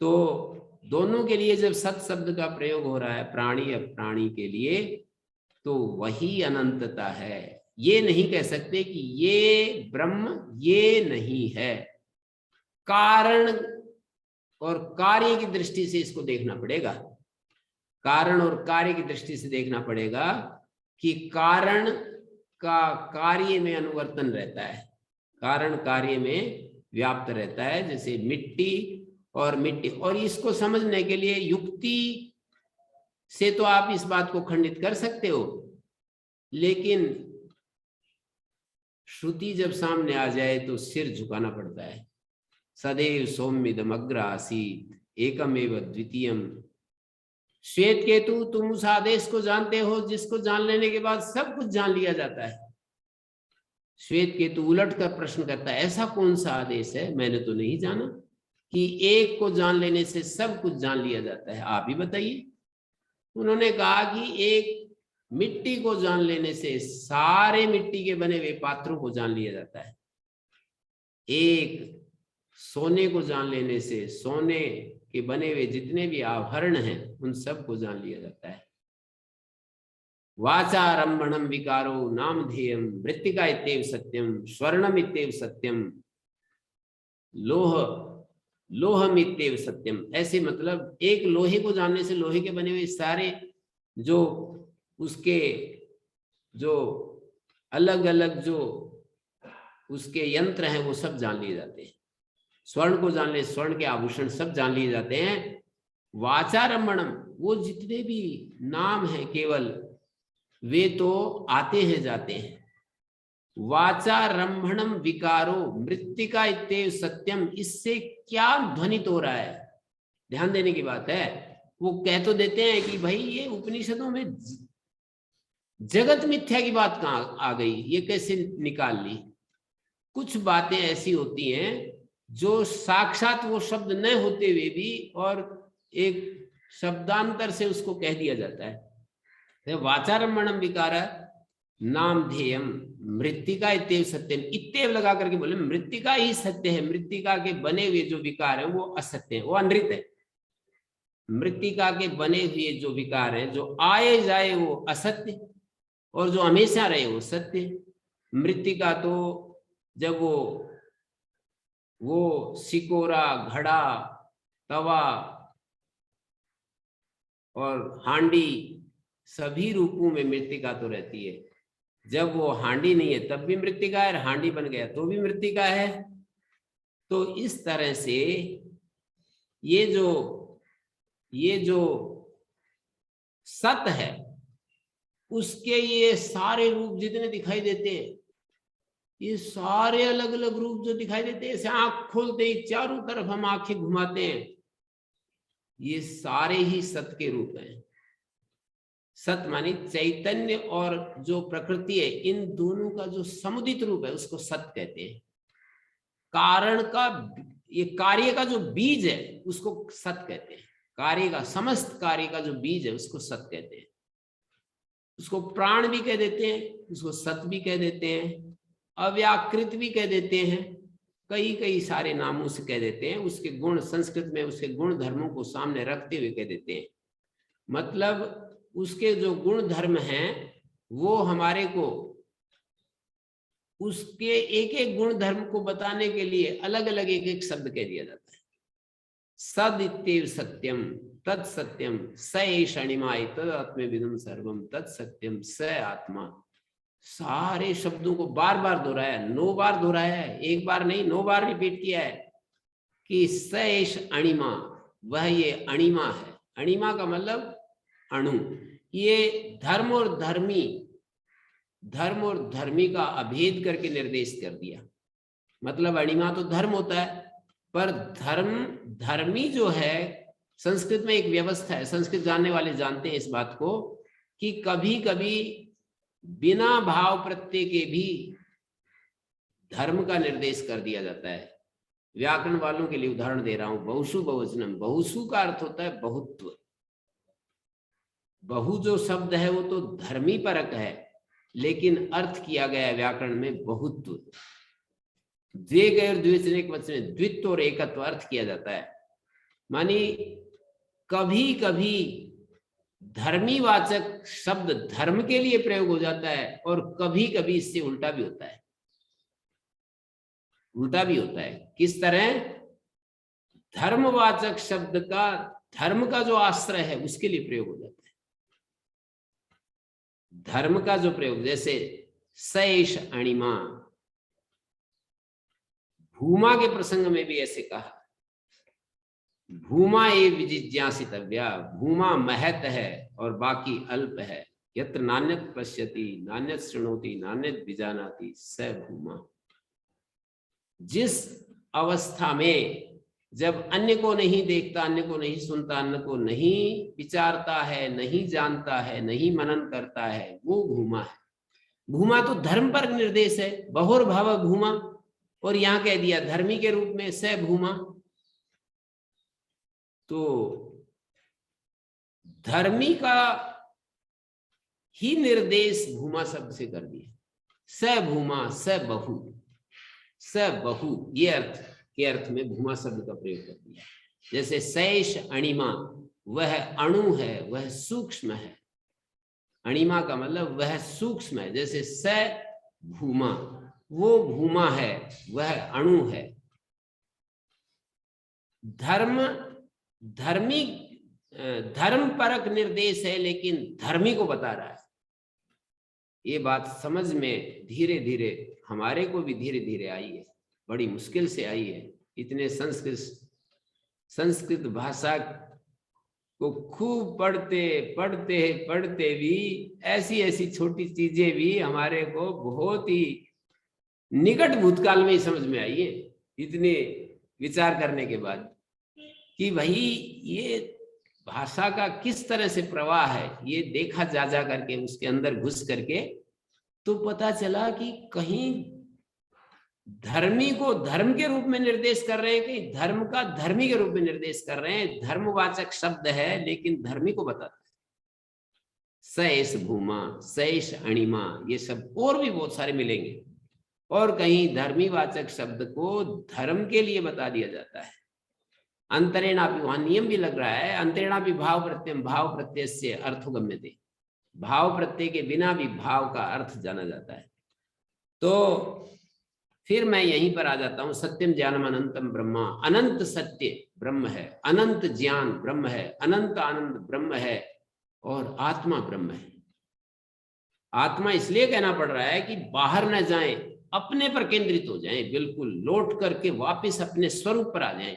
तो दोनों के लिए जब सत शब्द का प्रयोग हो रहा है प्राणी अप्राणी के लिए, तो वही अनंतता है। ये नहीं कह सकते कि ये ब्रह्म ये नहीं है। कारण और कार्य की दृष्टि से इसको देखना पड़ेगा, कारण और कार्य की दृष्टि से देखना पड़ेगा कि कारण का कार्य में अनुवर्तन रहता है, कारण कार्य में व्याप्त रहता है, जैसे मिट्टी और मिट्टी। और इसको समझने के लिए युक्ति से तो आप इस बात को खंडित कर सकते हो, लेकिन श्रुति जब सामने आ जाए तो सिर झुकाना पड़ता है। सदैव सौम्यदम अग्र आसीत एकमेव द्वितीयम। श्वेत केतु, तुम उस आदेश को जानते हो जिसको जान लेने के बाद सब कुछ जान लिया जाता है। श्वेत केतु उलट कर प्रश्न करता है, ऐसा कौन सा आदेश है, मैंने तो नहीं जाना कि एक को जान लेने से सब कुछ जान लिया जाता है, आप ही बताइए। उन्होंने कहा कि एक मिट्टी को जान लेने से सारे मिट्टी के बने हुए पात्रों को जान लिया जाता है, एक सोने को जान लेने से सोने के बने हुए जितने भी आभरण हैं उन सब को जान लिया जाता है। वाचारंभणम विकारो नामधेयम मृत्तिका इत्येव सत्यम स्वर्णम इत्येव सत्यम लोह लोहम इत्येव सत्यम। ऐसे मतलब एक लोहे को जानने से लोहे के बने हुए सारे जो उसके जो अलग अलग जो उसके यंत्र हैं वो सब जान लिए जाते हैं। स्वर्ण को जान ले, स्वर्ण के आभूषण सब जान लिए जाते हैं। वाचारंभणम, वो जितने भी नाम हैं केवल वे तो आते हैं जाते हैं। वाचारंभणम विकारो मृत्तिका इत्येव सत्यम, इससे क्या ध्वनित हो रहा है, ध्यान देने की बात है। वो कह तो देते हैं कि भाई ये उपनिषदों में जगत मिथ्या की बात कहाँ आ गई, ये कैसे निकाल ली। कुछ बातें ऐसी होती हैं जो साक्षात वो शब्द न होते हुए भी और एक शब्दांतर से उसको कह दिया जाता है। वाचारंभणम विकार नामधेयम मृत्तिका इत्येव सत्यम, इत्येव लगा करके बोले मृत्तिका ही सत्य है, मृत्तिका के बने हुए जो विकार है वो असत्य है, वो अनृत है। मृत्तिका के बने हुए जो विकार है, जो आए जाए वो असत्य, और जो हमेशा रहे वो सत्य। मृत्तिका तो जब वो सिकोरा, घड़ा, तवा और हांडी सभी रूपों में मृत्तिका तो रहती है। जब वो हांडी नहीं है तब भी मृत्तिका है, हांडी बन गया तो भी मृत्तिका है। तो इस तरह से ये जो सत है उसके ये सारे रूप जितने दिखाई देते हैं, ये सारे अलग अलग रूप जो दिखाई देते हैं, ऐसे आंख खोलते ही चारों तरफ हम आंखें घुमाते हैं, ये सारे ही सत के रूप हैं। सत मानी चैतन्य और जो प्रकृति है, इन दोनों का जो समुदित रूप है उसको सत कहते हैं। कारण का, ये कार्य का जो बीज है उसको सत कहते हैं। कार्य का, समस्त कार्य का जो बीज है उसको सत कहते हैं। उसको प्राण भी कह देते हैं, उसको सत भी कह देते हैं, अव्याकृत भी कह देते हैं, कई कई सारे नामों से कह देते हैं। उसके गुण, संस्कृत में उसके गुण धर्मों को सामने रखते हुए कह देते हैं। मतलब उसके जो गुण धर्म हैं वो हमारे को उसके एक एक गुण धर्म को बताने के लिए अलग अलग एक एक शब्द कह दिया जाता है। सदित्येव सत्यम तत्सत्यम स एष अणिमा तद आत्मविदुम सर्वम तत्सत्यम स आत्मा। सारे शब्दों को बार बार दोहराया, 9 बार दोहराया है, एक बार नहीं 9 बार रिपीट किया है कि स एष अणिमा, वह ये अणिमा है। अणिमा का मतलब अणु। ये धर्म और धर्मी का अभेद करके निर्देश कर दिया। मतलब अणिमा तो धर्म होता है, पर धर्मी जो है, संस्कृत में एक व्यवस्था है, संस्कृत जानने वाले जानते हैं इस बात को, कि कभी कभी बिना भाव प्रत्यय के भी धर्म का निर्देश कर दिया जाता है। व्याकरण वालों के लिए उदाहरण दे रहा हूं, बहुसु बहुवचनम। बहुसु का अर्थ होता है बहुत्व। बहु जो शब्द है वो तो धर्मी परक है, लेकिन अर्थ किया गया व्याकरण में बहुत्व। द्वे गैर द्विवचनिक वचन में द्वित्व और एकत्व अर्थ किया जाता है। मानी कभी कभी धर्मी वाचक शब्द धर्म के लिए प्रयोग हो जाता है, और कभी कभी इससे उल्टा भी होता है। उल्टा भी होता है किस तरह? धर्मवाचक शब्द का धर्म का जो आश्रय है उसके लिए प्रयोग हो जाता है। धर्म का जो प्रयोग, जैसे सैष अणिमा, भूमा के प्रसंग में भी ऐसे कहा, भूमा ये विजिज्ञासितव्या, भूमा महत है और बाकी अल्प है। यत्र नान्यत पश्यति नान्यत शृणोति नान्यत विजानाति स भूमा। जिस अवस्था में जब अन्य को नहीं देखता, अन्य को नहीं सुनता, अन्य को नहीं विचारता है, नहीं जानता है, नहीं मनन करता है, वो भूमा है। भूमा तो धर्म पर निर्देश है, बहुर भाव भूमा, और यहां कह दिया धर्मी के रूप में स भूमा। तो धर्मी का ही निर्देश भूमा शब्द से कर दिया। स भूमा स बहु, स बहु ये अर्थ के अर्थ में भूमा शब्द का प्रयोग कर दिया। जैसे सैष अणिमा, वह अणु है, वह सूक्ष्म है। अणिमा का मतलब वह सूक्ष्म है। जैसे स भूमा, वो भूमा है, वह अणु है। धर्म परक निर्देश है, लेकिन धर्मी को बता रहा है। ये बात समझ में धीरे धीरे हमारे को भी धीरे धीरे आई है, बड़ी मुश्किल से आई है। इतने संस्कृत भाषा को खूब पढ़ते भी ऐसी ऐसी छोटी चीजें भी हमारे को बहुत ही निकट भूतकाल में ही समझ में आई है, इतने विचार करने के बाद, कि भाई ये भाषा का किस तरह से प्रवाह है, ये देखा जा करके, उसके अंदर घुस करके तो पता चला कि कहीं धर्मी को धर्म के रूप में निर्देश कर रहे हैं, कि धर्म का धर्मी के रूप में निर्देश कर रहे हैं। धर्मवाचक शब्द है, लेकिन धर्मी को बताता है। सैष भूमा, सैष अणिमा, ये सब और भी बहुत सारे मिलेंगे। और कहीं धर्मी वाचक शब्द को धर्म के लिए बता दिया जाता है। अंतरेणापि, वहां नियम भी लग रहा है, अंतरेणापि भाव प्रत्यय, भाव प्रत्यय से अर्थोगम्यते, भाव प्रत्यय के बिना भी भाव का अर्थ जाना जाता है। तो फिर मैं यहीं पर आ जाता हूं। सत्यम ज्ञानम अनंतम ब्रह्मा, अनंत सत्य ब्रह्म है, अनंत ज्ञान ब्रह्म है, अनंत आनंद ब्रह्म है, और आत्मा ब्रह्म है। आत्मा इसलिए कहना पड़ रहा है कि बाहर न जाएं, अपने पर केंद्रित हो जाएं, बिल्कुल लौट करके वापस अपने स्वरूप पर आ जाएं।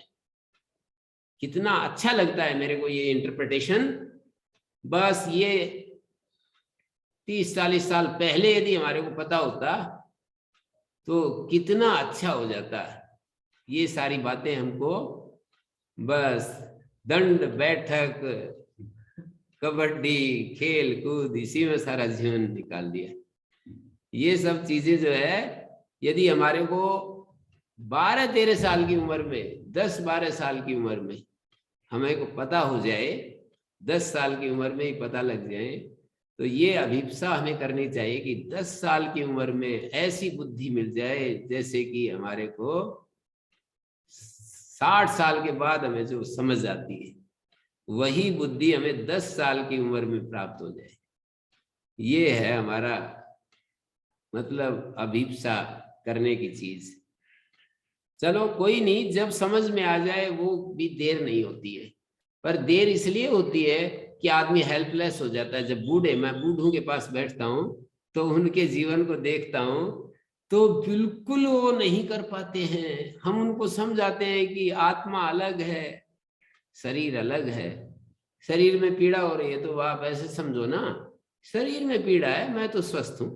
कितना अच्छा लगता है मेरे को ये इंटरप्रिटेशन। बस ये 30-40 साल पहले यदि हमारे को पता होता तो कितना अच्छा हो जाता। ये सारी बातें हमको बस दंड बैठक, कबड्डी, खेल कूद, इसी में सारा जीवन निकाल दिया। ये सब चीजें जो है, यदि हमारे को 12-13 साल की उम्र में, 10-12 साल की उम्र में हमें को पता हो जाए, 10 साल की उम्र में ही पता लग जाए, तो ये अभिप्सा हमें करनी चाहिए कि 10 साल की उम्र में ऐसी बुद्धि मिल जाए जैसे कि हमारे को 60 साल के बाद हमें जो समझ आती है, वही बुद्धि हमें 10 साल की उम्र में प्राप्त हो जाए। ये है हमारा मतलब अभिप्सा करने की चीज। चलो कोई नहीं, जब समझ में आ जाए वो भी देर नहीं होती है। पर देर इसलिए होती है कि आदमी हेल्पलेस हो जाता है। जब मैं बूढ़ों के पास बैठता हूँ तो उनके जीवन को देखता हूँ तो बिल्कुल वो नहीं कर पाते हैं। हम उनको समझाते हैं कि आत्मा अलग है, शरीर अलग है। शरीर में पीड़ा हो रही है तो आप ऐसे समझो ना, शरीर में पीड़ा है, मैं तो स्वस्थ हूं,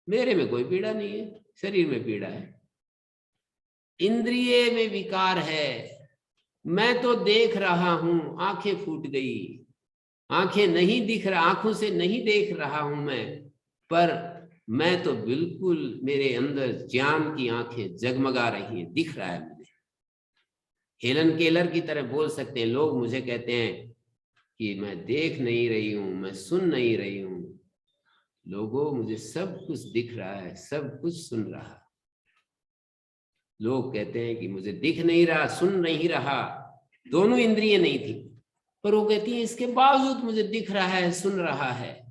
मेरे में कोई पीड़ा नहीं है, शरीर में पीड़ा है। इंद्रिय में विकार है, मैं तो देख रहा हूं, आंखें फूट गई, आंखें नहीं दिख रहा, आंखों से नहीं देख रहा हूं मैं, पर मैं तो बिल्कुल, मेरे अंदर ज्ञान की आंखें जगमगा रही हैं, दिख रहा है मुझे। हेलन केलर की तरह बोल सकते हैं लोग। मुझे कहते हैं कि मैं देख नहीं रही हूं, मैं सुन नहीं रही हूं। लोगों, मुझे सब कुछ दिख रहा है, सब कुछ सुन रहा है। लोग कहते हैं कि मुझे दिख नहीं रहा, सुन नहीं रहा, दोनों इंद्रिय नहीं थी, पर वो कहती है इसके बावजूद मुझे दिख रहा है, सुन रहा है।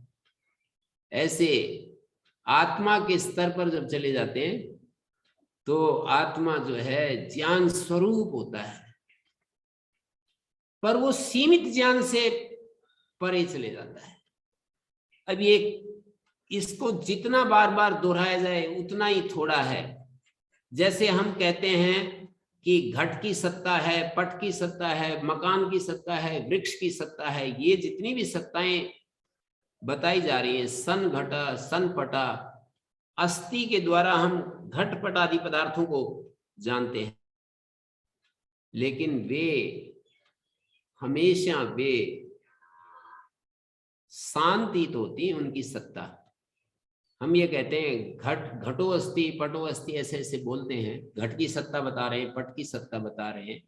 ऐसे आत्मा के स्तर पर जब चले जाते हैं तो आत्मा जो है ज्ञान स्वरूप होता है, पर वो सीमित ज्ञान से परे चले जाता है। अब ये, इसको जितना बार बार दोहराया जाए उतना ही थोड़ा है। जैसे हम कहते हैं कि घट की सत्ता है, पट की सत्ता है, मकान की सत्ता है, वृक्ष की सत्ता है, ये जितनी भी सत्ताएं बताई जा रही हैं, सन घटा सन पटा, अस्थि के द्वारा हम घटपट आदि पदार्थों को जानते हैं, लेकिन वे हमेशा वे शांतित होती है उनकी सत्ता। हम ये कहते हैं घटो अस्थि पटो अस्थि, ऐसे ऐसे बोलते हैं, घट की सत्ता बता रहे हैं, पट की सत्ता बता रहे हैं।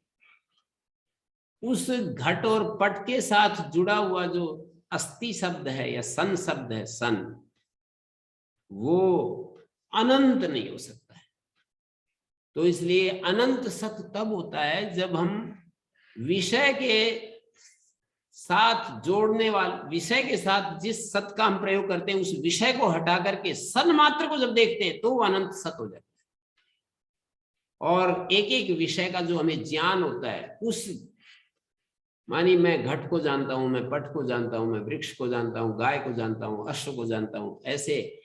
उस घट और पट के साथ जुड़ा हुआ जो अस्थि शब्द है या सन शब्द है, सन, वो अनंत नहीं हो सकता है। तो इसलिए अनंत सत्य तब होता है जब हम विषय के साथ जोड़ने वाले, विषय के साथ जिस सत्य का हम प्रयोग करते हैं उस विषय को हटा करके सन मात्र को जब देखते हैं तो वो अनंत सत्य हो जाता है। और एक एक विषय का जो हमें ज्ञान होता है, उस, मानी मैं घट को जानता हूं, मैं पट को जानता हूं, मैं वृक्ष को जानता हूं, गाय को जानता हूं, अश्व को जानता हूं, ऐसे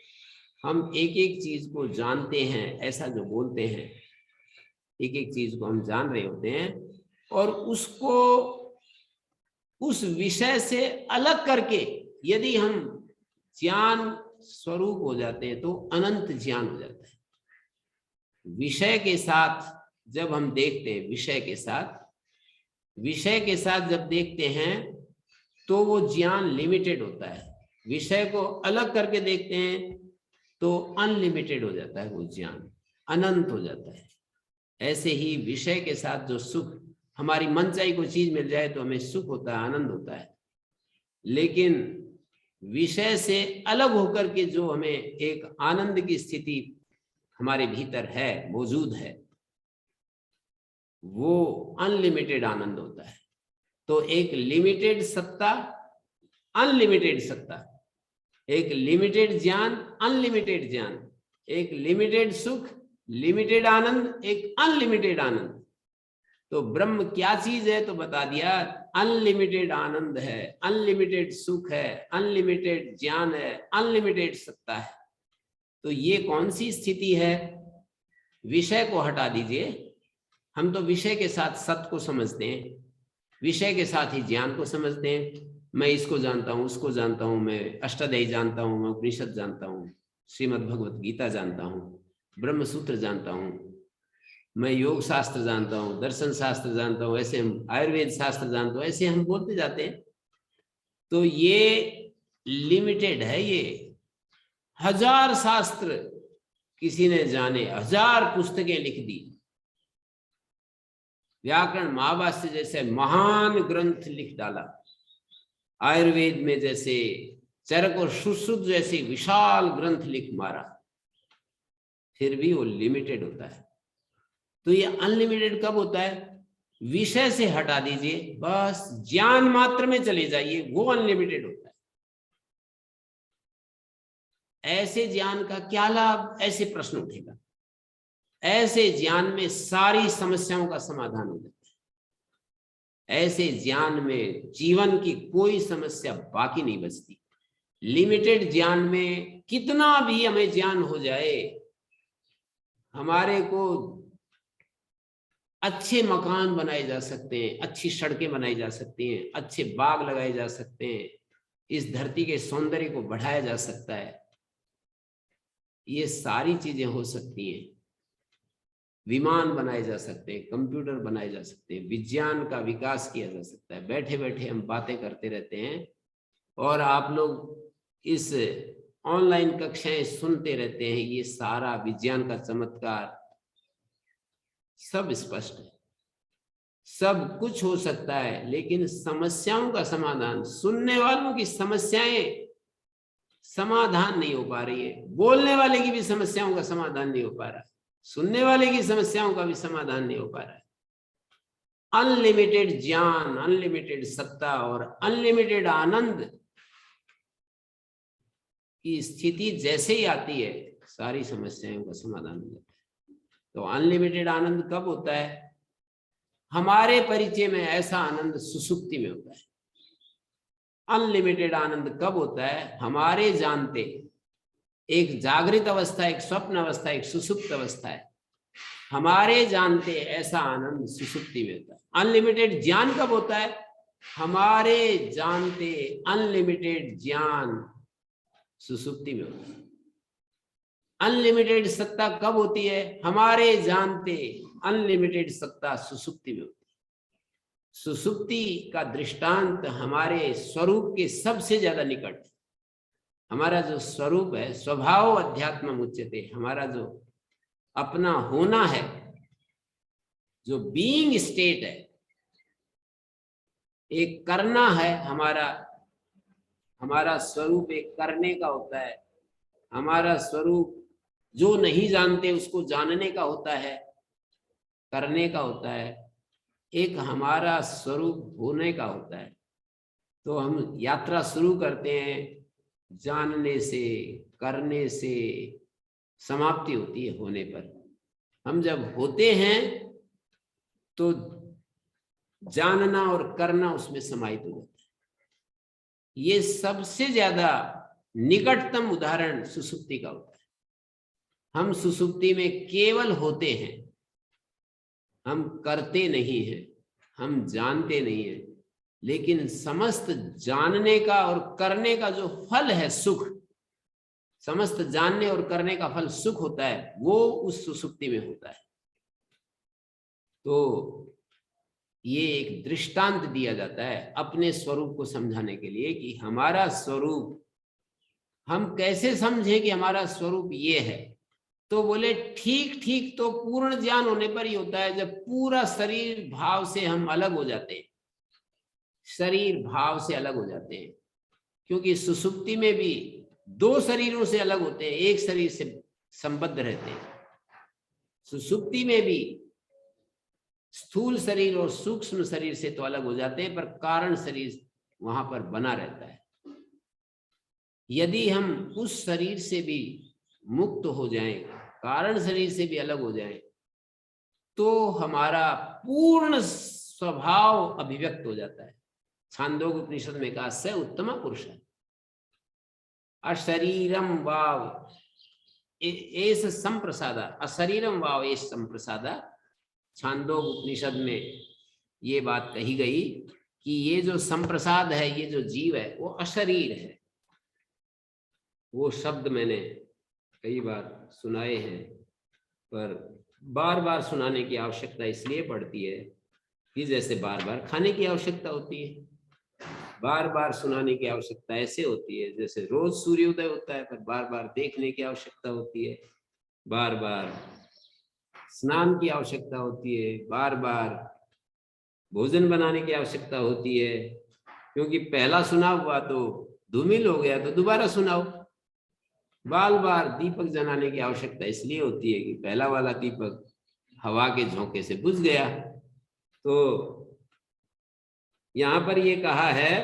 हम एक एक चीज को जानते हैं। ऐसा जो बोलते हैं, एक एक चीज को हम जान रहे होते हैं, और उसको उस विषय से अलग करके यदि हम ज्ञान स्वरूप हो जाते हैं तो अनंत ज्ञान हो जाता है। विषय के साथ जब हम देखते हैं, विषय के साथ जब देखते हैं तो वो ज्ञान लिमिटेड होता है। विषय को अलग करके देखते हैं तो अनलिमिटेड हो जाता है, वो ज्ञान अनंत हो जाता है। ऐसे ही विषय के साथ जो सुख, हमारी मनचाही कोई चीज मिल जाए तो हमें सुख होता है, आनंद होता है, लेकिन विषय से अलग होकर के जो हमें एक आनंद की स्थिति हमारे भीतर है, मौजूद है, वो अनलिमिटेड आनंद होता है। तो एक लिमिटेड सत्ता, अनलिमिटेड सत्ता, एक लिमिटेड ज्ञान, अनलिमिटेड ज्ञान, एक लिमिटेड सुख, लिमिटेड आनंद, एक अनलिमिटेड आनंद। तो ब्रह्म क्या चीज है तो बता दिया, अनलिमिटेड आनंद है, अनलिमिटेड सुख है, अनलिमिटेड ज्ञान है, अनलिमिटेड सत्ता है। तो ये कौन सी स्थिति है? विषय को हटा दीजिए, हम तो विषय के साथ सत्य को समझते हैं, विषय के साथ ही ज्ञान को समझते हैं। मैं इसको जानता हूं, उसको जानता हूं, मैं अष्टाध्यायी जानता हूं, मैं उपनिषद जानता हूं, श्रीमद् भगवत गीता जानता हूं, ब्रह्म सूत्र जानता हूं, मैं योग शास्त्र जानता हूं, दर्शन शास्त्र जानता हूं, ऐसे हम आयुर्वेद शास्त्र जानता हूं, ऐसे हम बोलते जाते हैं। तो ये लिमिटेड है। ये 1000 शास्त्र किसी ने जाने, 1000 पुस्तकें लिख दी, व्याकरण महाभाष्य जैसे महान ग्रंथ लिख डाला, आयुर्वेद में जैसे चरक और सुश्रुत जैसे विशाल ग्रंथ लिख मारा, फिर भी वो लिमिटेड होता है। तो ये अनलिमिटेड कब होता है? विषय से हटा दीजिए, बस ज्ञान मात्र में चले जाइए, वो अनलिमिटेड होता है। ऐसे ज्ञान का क्या लाभ, ऐसे प्रश्न उठेगा। ऐसे ज्ञान में सारी समस्याओं का समाधान हो जाता है। ऐसे ज्ञान में जीवन की कोई समस्या बाकी नहीं बचती। लिमिटेड ज्ञान में कितना भी हमें ज्ञान हो जाए, हमारे को अच्छे मकान बनाए जा सकते हैं, अच्छी सड़कें बनाई जा सकती हैं, अच्छे बाग लगाए जा सकते हैं, इस धरती के सौंदर्य को बढ़ाया जा सकता है, ये सारी चीजें हो सकती हैं। विमान बनाए जा सकते हैं, कंप्यूटर बनाए जा सकते हैं, विज्ञान का विकास किया जा सकता है। बैठे बैठे हम बातें करते रहते हैं और आप लोग इस ऑनलाइन कक्षाएं सुनते रहते हैं। ये सारा विज्ञान का चमत्कार सब स्पष्ट है, सब कुछ हो सकता है, लेकिन समस्याओं का समाधान, सुनने वालों की समस्याएं समाधान नहीं हो पा रही है, बोलने वाले की भी समस्याओं का समाधान नहीं हो पा रहा है, सुनने वाले की समस्याओं का भी समाधान नहीं हो पा रहा है। अनलिमिटेड ज्ञान, अनलिमिटेड सत्ता और अनलिमिटेड आनंद की स्थिति जैसे ही आती है, सारी समस्याओं का समाधान हो जाता है। तो अनलिमिटेड आनंद कब होता है? हमारे परिचय में ऐसा आनंद सुसुप्ति में होता है। अनलिमिटेड आनंद कब होता है? हमारे जानते, एक जागृत अवस्था, एक स्वप्न अवस्था, एक सुसुप्त अवस्था है। हमारे जानते ऐसा आनंद सुसुप्ति में होता है। अनलिमिटेड ज्ञान कब होता है? हमारे जानते अनलिमिटेड ज्ञान सुसुप्ति में होता है। अनलिमिटेड सत्ता कब होती है? हमारे जानते अनलिमिटेड सत्ता सुसुप्ति में होती है। सुसुप्ति का दृष्टांत हमारे स्वरूप के सबसे ज्यादा निकट है। हमारा जो स्वरूप है, स्वभाव अध्यात्म उच्यते, हमारा जो अपना होना है, जो बीइंग स्टेट है, एक करना है हमारा स्वरूप एक करने का होता है। हमारा स्वरूप जो नहीं जानते उसको जानने का होता है, करने का होता है। एक हमारा स्वरूप होने का होता है। तो हम यात्रा शुरू करते हैं, जानने से, करने से समाप्ति होती है होने पर। हम जब होते हैं तो जानना और करना उसमें समाहित हो जाता है। ये सबसे ज्यादा निकटतम उदाहरण सुसुप्ति का होता है। हम सुसुप्ति में केवल होते हैं, हम करते नहीं हैं, हम जानते नहीं हैं, लेकिन समस्त जानने का और करने का जो फल है सुख, समस्त जानने और करने का फल सुख होता है, वो उस सुसुप्ति में होता है। तो ये एक दृष्टांत दिया जाता है अपने स्वरूप को समझाने के लिए कि हमारा स्वरूप, हम कैसे समझें कि हमारा स्वरूप ये है। तो बोले ठीक ठीक तो पूर्ण ज्ञान होने पर ही होता है, जब पूरा शरीर भाव से हम अलग हो जाते हैं, शरीर भाव से अलग हो जाते हैं। क्योंकि सुसुप्ति में भी दो शरीरों से अलग होते हैं, एक शरीर से संबद्ध रहते हैं। सुसुप्ति में भी स्थूल शरीर और सूक्ष्म शरीर से तो अलग हो जाते हैं, पर कारण शरीर वहां पर बना रहता है। यदि हम उस शरीर से भी मुक्त हो जाएं, कारण शरीर से भी अलग हो जाएं, तो हमारा पूर्ण स्वभाव अभिव्यक्त हो जाता है। छांदोग्य उपनिषद में कहा स उत्तम पुरुष है, अशरीरम वाव एस संप्रसादा, अशरीरम वाव एस संप्रसादा। छांदोग्य उपनिषद में ये बात कही गई कि ये जो संप्रसाद है, ये जो जीव है, वो अशरीर है। वो शब्द मैंने कई बार सुनाए हैं, पर बार बार सुनाने की आवश्यकता इसलिए पड़ती है कि जैसे बार बार खाने की आवश्यकता होती है, बार बार सुनाने की आवश्यकता ऐसे होती है जैसे रोज सूर्योदय होता है, पर बार बार देखने की आवश्यकता होती है, बार बार स्नान की आवश्यकता होती है, बार बार भोजन बनाने की आवश्यकता होती है। क्योंकि पहला सुना हुआ तो धूमिल हो गया, तो दोबारा सुनाओ। बार बार दीपक जलाने की आवश्यकता इसलिए होती है कि पहला वाला दीपक हवा के झोंके से बुझ गया। तो यहां पर ये कहा है,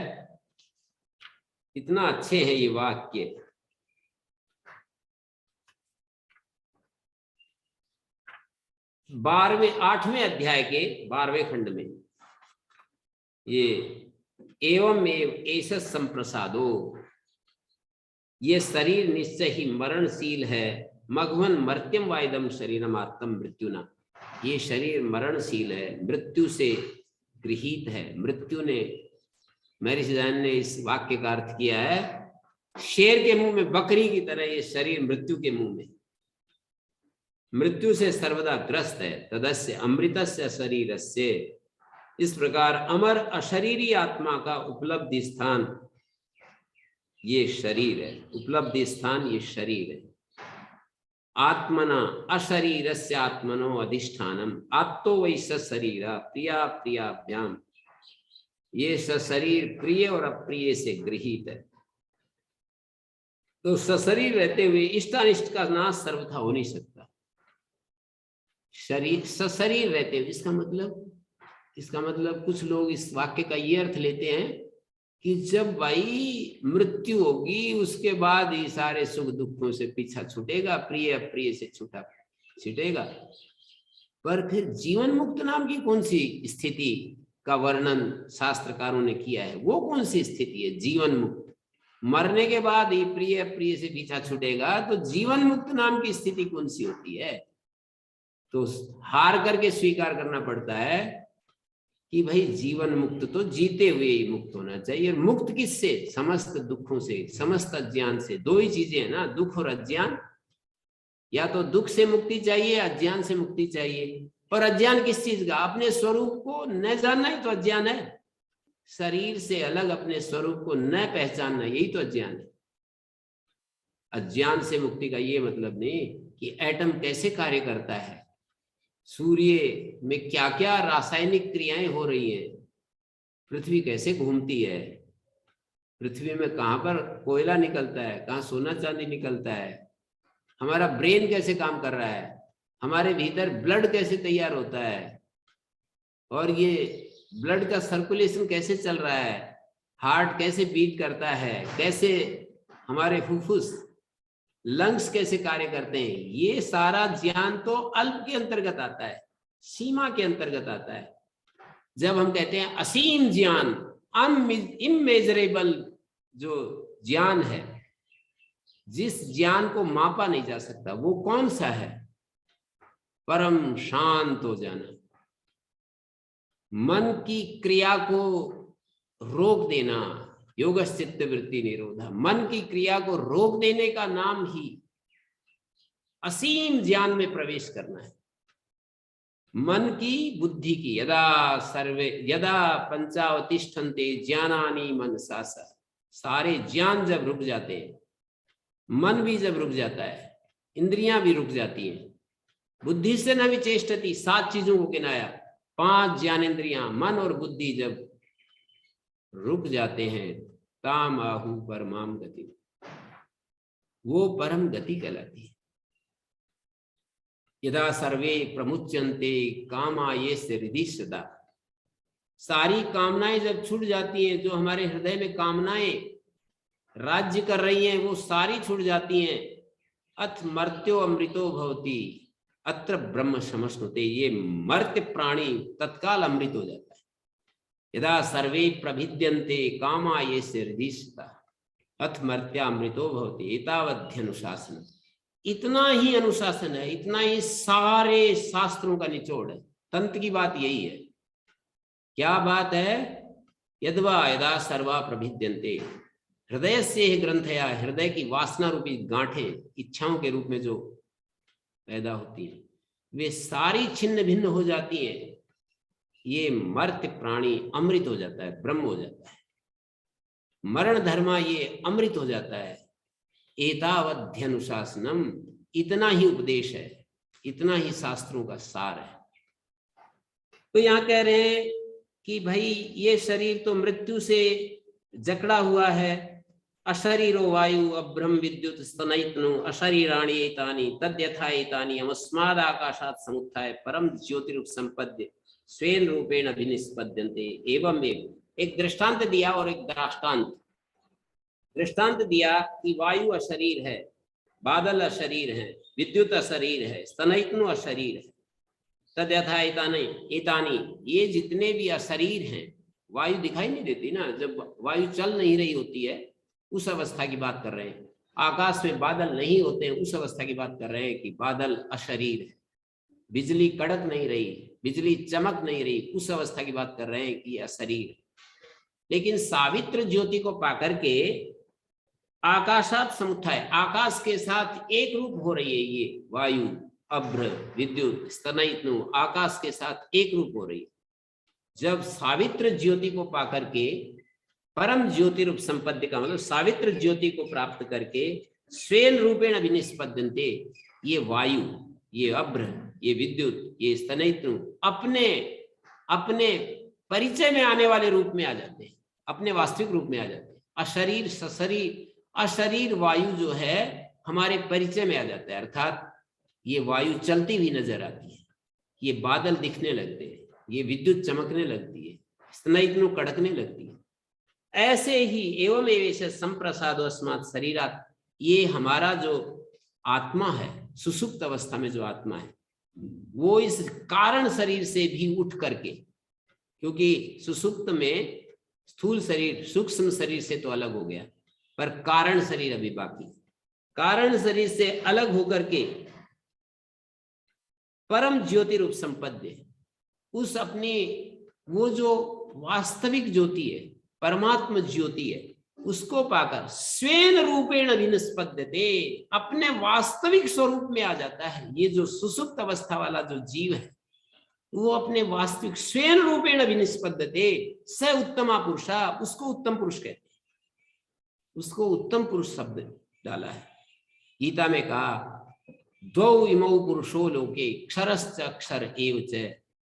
इतना अच्छे हैं ये वाक्य, 8वें अध्याय के 12वें खंड में ये एवं एष संप्रसादो, ये शरीर निश्चय ही मरणशील है, मघवन मर्त्यम वायदम शरीरम आत्म मृत्युना, ये शरीर मरणशील है, मृत्यु से गृहीत है। मृत्यु ने, महर्षि दयानंद ने इस वाक्य का अर्थ किया है, शेर के मुंह में बकरी की तरह ये शरीर मृत्यु के मुंह में, मृत्यु से सर्वदा ग्रस्त है। तदस्य अमृतस्य शरीरस्य, इस प्रकार अमर अशरीरी आत्मा का उपलब्धि स्थान ये शरीर है, उपलब्धि स्थान ये शरीर है। आत्मना अशरीरस्य आत्मनो अधिष्ठानम आत्तो वै सशरीर प्रिया प्रियाभ्याम, ये सशरीर प्रिय और अप्रिय से गृहीत है। तो सशरीर रहते हुए इष्टानिष्ट का नाश सर्वथा हो नहीं सकता। शरीर सशरीर रहते हुए, इसका मतलब कुछ लोग इस वाक्य का ये अर्थ लेते हैं कि जब भाई मृत्यु होगी उसके बाद ही सारे सुख दुखों से पीछा छूटेगा, प्रिय अप्रिय से छूटेगा। पर फिर जीवन मुक्त नाम की कौन सी स्थिति का वर्णन शास्त्रकारों ने किया है? वो कौन सी स्थिति है जीवन मुक्त? मरने के बाद ही प्रिय अप्रिय से पीछा छूटेगा, तो जीवन मुक्त नाम की स्थिति कौन सी होती है? तो हार करके स्वीकार करना पड़ता है कि भाई जीवन मुक्त तो जीते हुए ही मुक्त होना चाहिए। मुक्त किससे? समस्त दुखों से, समस्त अज्ञान से। दो ही चीजें है ना, दुख और अज्ञान। या तो दुख से मुक्ति चाहिए, अज्ञान से मुक्ति चाहिए। पर अज्ञान किस चीज का? अपने स्वरूप को न जानना ही तो अज्ञान है। शरीर से अलग अपने स्वरूप को न पहचानना, यही तो अज्ञान है। अज्ञान से मुक्ति का ये मतलब नहीं कि एटम कैसे कार्य करता है, सूर्य में क्या क्या रासायनिक क्रियाएं हो रही हैं, पृथ्वी कैसे घूमती है, पृथ्वी में कहां पर कोयला निकलता है, कहां सोना चांदी निकलता है, हमारा ब्रेन कैसे काम कर रहा है, हमारे भीतर ब्लड कैसे तैयार होता है, और ये ब्लड का सर्कुलेशन कैसे चल रहा है, हार्ट कैसे बीट करता है, कैसे हमारे फुफ्फुस लंग्स कैसे कार्य करते हैं, ये सारा ज्ञान तो अल्प के अंतर्गत आता है, सीमा के अंतर्गत आता है। जब हम कहते हैं असीम ज्ञान, इमेजरेबल जो ज्ञान है, जिस ज्ञान को मापा नहीं जा सकता, वो कौन सा है? परम शांत हो जाना, मन की क्रिया को रोक देना, योगश्चित्त वृत्ति निरोधा, मन की क्रिया को रोक देने का नाम ही असीम ज्ञान में प्रवेश करना है। मन की, बुद्धि की, यदा पंचावतिष्ठन्ते ज्ञानानि मनसा, सारे ज्ञान जब रुक जाते हैं, मन भी जब रुक जाता है, इंद्रियां भी रुक जाती हैं, बुद्धि से न विचेष्टति, 7 चीजों को गिनाया, 5 ज्ञानेंद्रियां, मन और बुद्धि जब रुक जाते हैं, ताम आहु परमाम गति, वो परम गति कहलाती है। यदा सर्वे प्रमुच्यन्ते कामा ये से हृदि सदा, सारी कामनाएं जब छूट जाती हैं, जो हमारे हृदय में कामनाएं राज्य कर रही हैं, वो सारी छूट जाती हैं। अथ मर्त्यो अमृतो भवति अत्र ब्रह्म समश्नुते, ये मर्त्य प्राणी तत्काल अमृत हो जाता है। यदा सर्वे प्रभिद्यन्ते कामा ये से हृदि सदा अथ मर्त्यामृतो भवति एतावध्यनुशासन, इतना ही अनुशासन है, इतना ही सारे शास्त्रों का निचोड़ है। तंत्र की बात यही है। क्या बात है? यद्वा यदा सर्वा प्रभिद्यन्ते, हृदय से ही ग्रंथया, हृदय की वासना रूपी गांठें इच्छाओं के रूप में जो पैदा होती है, वे सारी छिन्न भिन्न हो जाती हैं। ये मर्त्य प्राणी अमृत हो जाता है, ब्रह्म हो जाता है। मरण धर्मा ये अमृत हो जाता है। एतावध्यनुशासनम, इतना ही उपदेश है, इतना ही शास्त्रों का सार है। तो यहाँ कह रहे हैं कि भाई ये शरीर तो मृत्यु से जकड़ा हुआ है। अशरीरो वायु अब्रह्म विद्युत स्तनयितनु अशरीराणि एतानि तद्यथा एतानि अमस्माद् आकाशात् समुत्थाय परम ज्योतिरूप संपद्य स्वेन रूपेण अभिनिष्पद्यन्ते। एवं एक दृष्टांत दिया और एक दृष्टांत दिया कि वायु अशरीर है, बादल अशरीर है, विद्युत अशरीर है, स्तनयितनु अशरीर है। तद्यथा एतानी, ये जितने भी अशरीर हैं, वायु दिखाई नहीं देती ना, जब वायु चल नहीं रही होती है उस अवस्था की बात कर रहे हैं। आकाश में बादल नहीं होते हैं, उस अवस्था की बात कर रहे हैं कि बादल अशरीर है। बिजली कड़क नहीं रही, बिजली चमक नहीं रही, उस अवस्था की बात कर रहे हैं कि अशरीर। लेकिन सावित्र ज्योति को पाकर के आकाशात समुत्थाय, आकाश के साथ एक रूप हो रही है ये वायु, अभ्र, विद्युत, स्तनयित्नु, आकाश के साथ एक रूप हो रही है। जब सावित्र ज्योति को पाकर के परम ज्योति रूप संपत्ति का मतलब सावित्र ज्योति को प्राप्त करके स्वेन रूपेण अभिनिष्पद्यन्ते, ये वायु, ये अभ्र, ये विद्युत, ये स्तनयित्नु अपने अपने परिचय में आने वाले रूप में आ जाते हैं, अपने वास्तविक रूप में आ जाते हैं। अशरीर सशरीर, अशरीर वायु जो है हमारे परिचय में आ जाता है, अर्थात ये वायु चलती हुई नजर आती है, ये बादल दिखने लगते हैं, ये विद्युत चमकने लगती है, स्तनयित्नु कड़कने लगती है। ऐसे ही एवं एवेश संप्रसादो अस्मात् शरीरात्, ये हमारा जो आत्मा है, सुसुप्त अवस्था में जो आत्मा है, वो इस कारण शरीर से भी उठ करके, क्योंकि सुसुप्त में स्थूल शरीर सूक्ष्म शरीर से तो अलग हो गया, पर कारण शरीर अभी बाकी, कारण शरीर से अलग होकर के परम ज्योति रूप संपद्य, उस अपनी वो जो वास्तविक ज्योति है, परमात्म ज्योति है, उसको पाकर स्वेन रूपेण अभिनिष्पद्यते, अपने वास्तविक स्वरूप में आ जाता है। ये जो सुसुप्त अवस्था वाला जो जीव है वो अपने वास्तविक स्वेन रूपेण अभिनिष्पद्यते, स उत्तमा पुरुषा, उसको उत्तम पुरुष कहते हैं, उसको उत्तम पुरुष शब्द डाला है। गीता में कहा द्वौ इमौ पुरुषो लोके क्षरश्च अक्षर एव च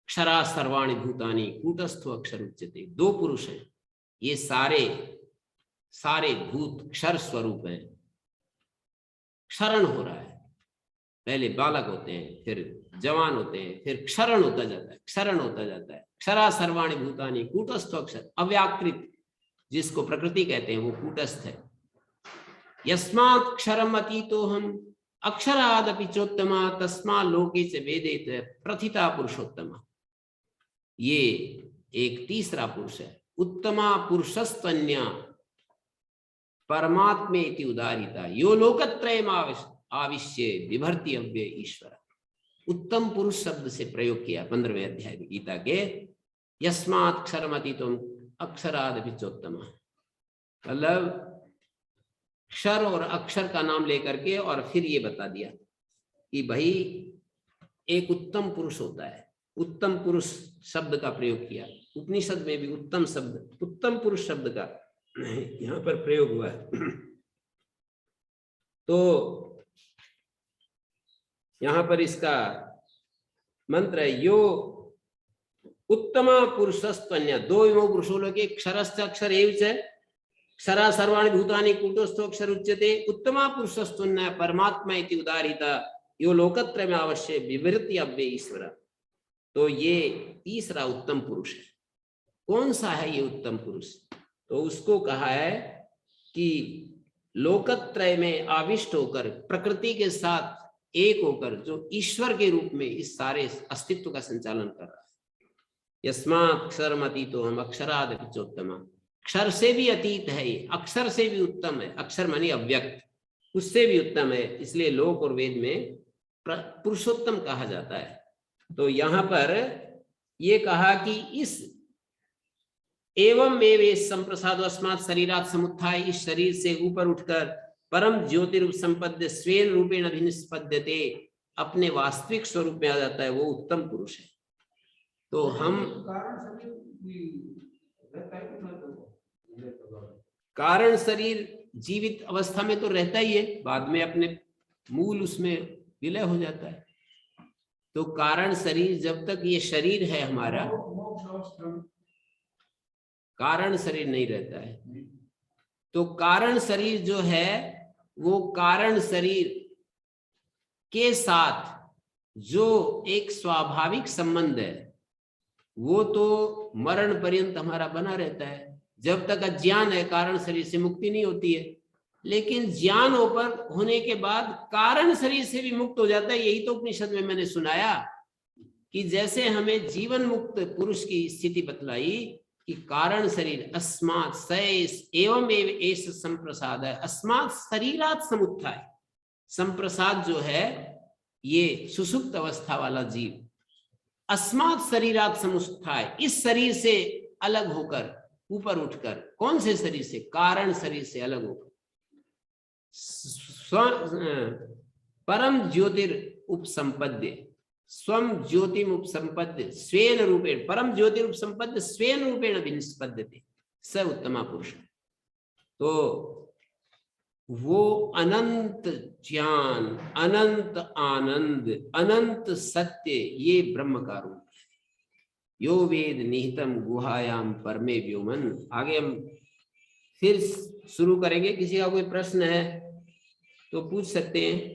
क्षरा सर्वाणि भूतानि कूटस्थो अक्षर उच्यते। दो पुरुष हैं, ये सारे भूत क्षर स्वरूप हैं। क्षरण हो रहा है, पहले बालक होते हैं, फिर जवान होते हैं, फिर क्षरण होता जाता है, क्षरण होता जाता है। क्षरा सर्वाणि भूतानि कूटस्थो अक्षर, अव्याकृत जिसको प्रकृति कहते हैं वो कूटस्थ है। यस्मात् क्षरम अतीतो हम अक्षरादपि चोत्तमा तस्मा लोके च वेदेत प्रथिता पुरुषोत्तमा। ये एक तीसरा पुरुष है, उत्तमा पुरुषस्तन्या परमात्मे इति उदारिता यो लोकत्रयम् आविश्य बिभर्ति अव्यय ईश्वर। उत्तम पुरुष शब्द से प्रयोग किया 15वें अध्याय में गीता के। यस्मात् क्षरमतीतुम अक्षरादपि चोत्तमा, मतलब क्षर और अक्षर का नाम लेकर के और फिर ये बता दिया कि भाई एक उत्तम पुरुष होता है। उत्तम पुरुष शब्द का प्रयोग किया, उपनिषद में भी उत्तम शब्द, उत्तम पुरुष शब्द का यहाँ पर प्रयोग हुआ है। तो यहाँ पर इसका मंत्र है यो उत्तमा पुरुषस्तन्य दो इमो पुरुषो लोके क्षरश्च अक्षर एव च क्षरा सर्वाणि भूतानि कूटस्थो अक्षर उच्यते उत्तमा पुरुषस्तन्य परमात्मा इति उदारिता यो लोकत्रयम् अवश्य विवृति अव्यय ईश्वर। तो ये तीसरा उत्तम पुरुष है। कौन सा है ये उत्तम पुरुष? तो उसको कहा है कि लोकत्रय में आविष्ट होकर प्रकृति के साथ एक होकर जो ईश्वर के रूप में इस सारे अस्तित्व का संचालन कर रहा है। यस्मात् क्षरमतीतो हम अक्षरादपि चोत्तमा, क्षर से भी अतीत है ये, अक्षर से भी उत्तम है। अक्षर मानी अव्यक्त, उससे भी उत्तम है, इसलिए लोक और वेद में पुरुषोत्तम कहा जाता है। तो यहाँ पर ये कहा कि इस एवं एव संप्रसादो अस्मात् शरीरात् समुत्थाय, इस शरीर से ऊपर उठकर परम ज्योति रूप संपद्य स्वेन रूपेण अभिनिष्पद्यते, अपने वास्तविक स्वरूप में आ जाता है, वो उत्तम पुरुष है। तो हम कारण शरीर जीवित अवस्था में तो रहता ही है, बाद में अपने मूल उसमें विलय हो जाता है। तो कारण शरीर जब तक ये शरीर है हमारा, कारण शरीर नहीं रहता है। तो कारण शरीर जो है वो कारण शरीर के साथ जो एक स्वाभाविक संबंध है वो तो मरण पर्यंत हमारा बना रहता है। जब तक अज्ञान है कारण शरीर से मुक्ति नहीं होती है, लेकिन ज्ञान होने के बाद कारण शरीर से भी मुक्त हो जाता है। यही तो उपनिषद में मैंने सुनाया कि जैसे हमें जीवन मुक्त पुरुष की स्थिति बतलाई कि कारण शरीर अस्मात् स एवं एष संप्रसाद है, अस्मात् शरीरात समुत्थाय। संप्रसाद जो है ये सुसुप्त अवस्था वाला जीव, अस्मात् शरीरात समुत्थाय, इस शरीर से अलग होकर, ऊपर उठकर, कौन से शरीर से? कारण शरीर से अलग होकर परम ज्योतिर उपसंपद्य, स्वम ज्योतिम उपसंपद्य स्वेन रूपेण, परम ज्योतिर उपसंपद्य स्वेन रूपेण विनिष्पद्यते स उत्तमा पुरुष। तो वो अनंत ज्ञान, अनंत आनंद, अनंत सत्य, ये ब्रह्म का रूप है। यो वेद निहितम गुहायाम परमे व्योमन। आगे हम फिर शुरू करेंगे। किसी का कोई प्रश्न है तो पूछ सकते हैं।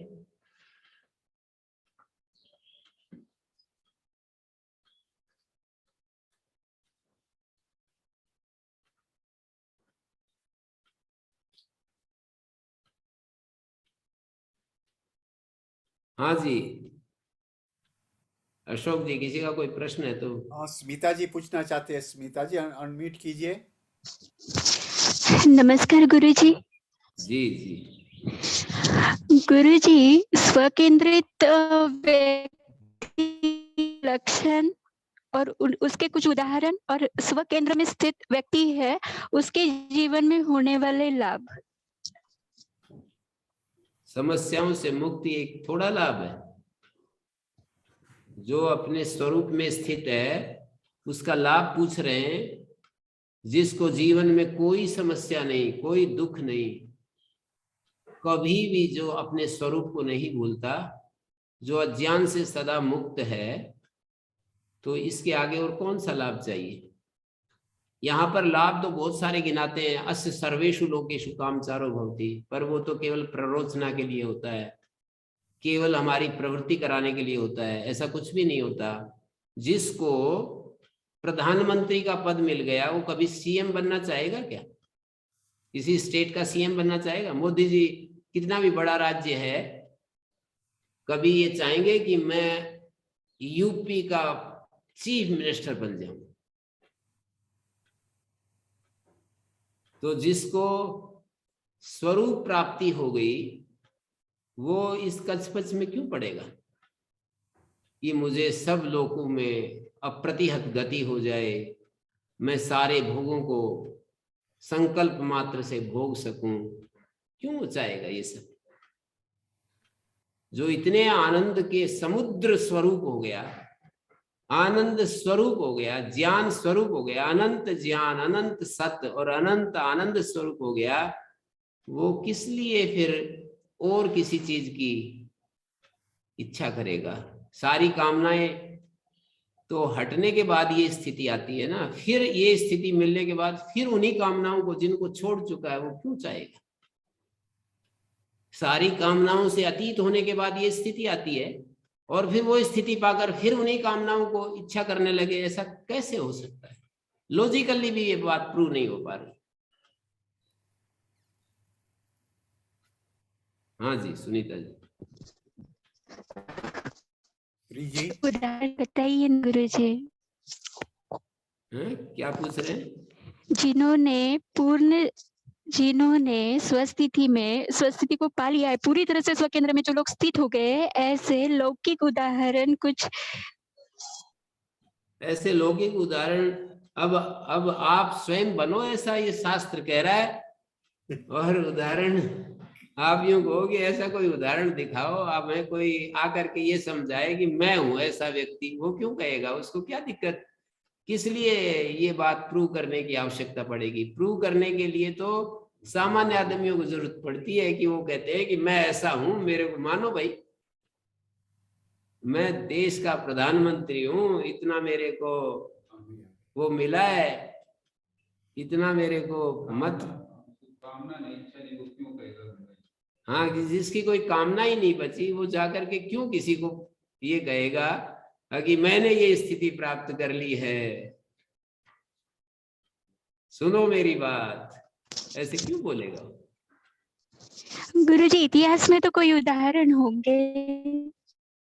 हाँ जी अशोक जी, किसी का कोई प्रश्न है तो। स्मिता जी पूछना चाहते हैं। स्मिता जी अनम्यूट कीजिए। नमस्कार गुरुजी। जी जी गुरुजी, स्वकेंद्रित लक्षण और उसके कुछ उदाहरण, और स्वकेंद्र में स्थित व्यक्ति है उसके जीवन में होने वाले लाभ। समस्याओं से मुक्ति एक थोड़ा लाभ है। जो अपने स्वरूप में स्थित है उसका लाभ पूछ रहे हैं। जिसको जीवन में कोई समस्या नहीं, कोई दुख नहीं, कभी भी जो अपने स्वरूप को नहीं भूलता, जो अज्ञान से सदा मुक्त है, तो इसके आगे और कौन सा लाभ चाहिए? यहाँ पर लाभ तो बहुत सारे गिनाते हैं। अस्य सर्वेषु लोकेषु कामचारो भवति, पर वो तो केवल प्ररोचना के लिए होता है, केवल हमारी प्रवृत्ति कराने के लिए होता है। ऐसा कुछ भी नहीं होता। जिसको प्रधानमंत्री का पद मिल गया वो कभी सीएम बनना चाहेगा क्या? किसी स्टेट का सीएम बनना चाहेगा? मोदी जी कितना भी बड़ा राज्य है, कभी ये चाहेंगे कि मैं यूपी का चीफ मिनिस्टर बन जाऊं? तो जिसको स्वरूप प्राप्ति हो गई वो इस कचपच में क्यों पड़ेगा कि मुझे सब लोगों में अप्रतिहत गति हो जाए, मैं सारे भोगों को संकल्प मात्र से भोग सकूं? क्यों चाहेगा ये सब? जो इतने आनंद के समुद्र स्वरूप हो गया, आनंद स्वरूप हो गया, ज्ञान स्वरूप हो गया, अनंत ज्ञान, अनंत सत्य और अनंत आनंद स्वरूप हो गया, वो किस लिए फिर और किसी चीज की इच्छा करेगा? सारी कामनाएं तो हटने के बाद ये स्थिति आती है ना। फिर ये स्थिति मिलने के बाद फिर उन्हीं कामनाओं को जिनको छोड़ चुका है वो क्यों चाहेगा? सारी कामनाओं से अतीत होने के बाद ये स्थिति आती है और फिर वो स्थिति पाकर फिर उन्हीं कामनाओं को इच्छा करने लगे। ऐसा कैसे हो सकता है? लॉजिकली भी ये बात प्रूव नहीं हो पा रही। हाँ जी सुनीता जी। उदाहरण बताइए गुरुजी। क्या पूछ रहे हैं? जिन्होंने स्वस्थिति को पा लिया है, पूरी तरह से स्वकेंद्र में जो लोग स्थित हो गए, ऐसे लौकिक उदाहरण कुछ? ऐसे लौकिक उदाहरण अब आप स्वयं बनो, ऐसा ये शास्त्र कह रहा है। और उदाहरण आप यूं कहोगे ऐसा कोई उदाहरण दिखाओ, आप हमें कोई आकर के ये समझाए कि मैं हूं ऐसा व्यक्ति, वो क्यों कहेगा? उसको क्या दिक्कत? किस लिए ये बात प्रूव करने की आवश्यकता पड़ेगी? प्रूव करने के लिए तो सामान्य आदमियों को जरूरत पड़ती है कि वो कहते हैं कि मैं ऐसा हूं, मेरे को मानो भाई, मैं देश का प्रधानमंत्री हूं, इतना मेरे को वो मिला है, इतना मेरे को मत कामना नहीं, इच्छा नहीं, वो क्यों कहेगा? हाँ, जिसकी कोई कामना ही नहीं बची वो जाकर के क्यों किसी को ये कहेगा कि मैंने ये स्थिति प्राप्त कर ली है? सुनो मेरी बात, ऐसे क्यों बोलेगा? गुरुजी, इतिहास में तो कोई उदाहरण होंगे।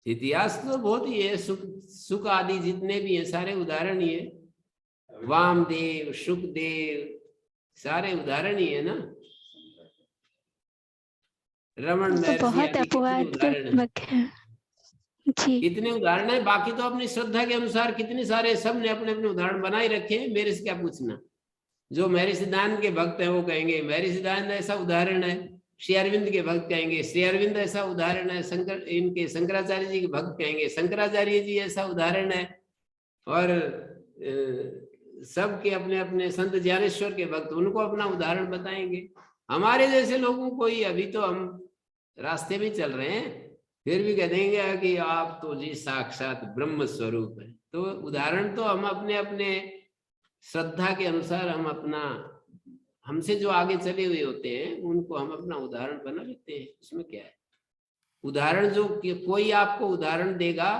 इतिहास तो बहुत ही है, सुख सुख आदि जितने भी हैं सारे उदाहरण ही है। वामदेव, शुकदेव, सारे उदाहरण ही है ना। रमण तो महर्षि बहुत आदि कितने उदाहरण है, अपवादात्मक है जी। कितने उदाहरण है। बाकी तो अपनी श्रद्धा के अनुसार कितने सारे, सब ने अपने अपने उदाहरण बनाए रखे हैं, मेरे से क्या पूछना। जो महर्षि सिद्धांत के भक्त हैं वो कहेंगे महर्षि सिद्धांत ऐसा उदाहरण है, श्री अरविंद के भक्त कहेंगे श्री अरविंद ऐसा उदाहरण है, शंकराचार्य जी के भक्त कहेंगे शंकराचार्य जी ऐसा उदाहरण है। और सबके अपने अपने संत ज्ञानेश्वर के भक्त उनको अपना उदाहरण बताएंगे। हमारे जैसे लोगों को ही, अभी तो हम रास्ते में चल रहे हैं, फिर भी कह देंगे कि आप तो जी साक्षात ब्रह्म स्वरूप है। तो उदाहरण तो हम अपने अपने श्रद्धा के अनुसार हम अपना, हमसे जो आगे चले हुए होते हैं उनको हम अपना उदाहरण बना लेते हैं। उसमें क्या है, उदाहरण जो कोई आपको उदाहरण देगा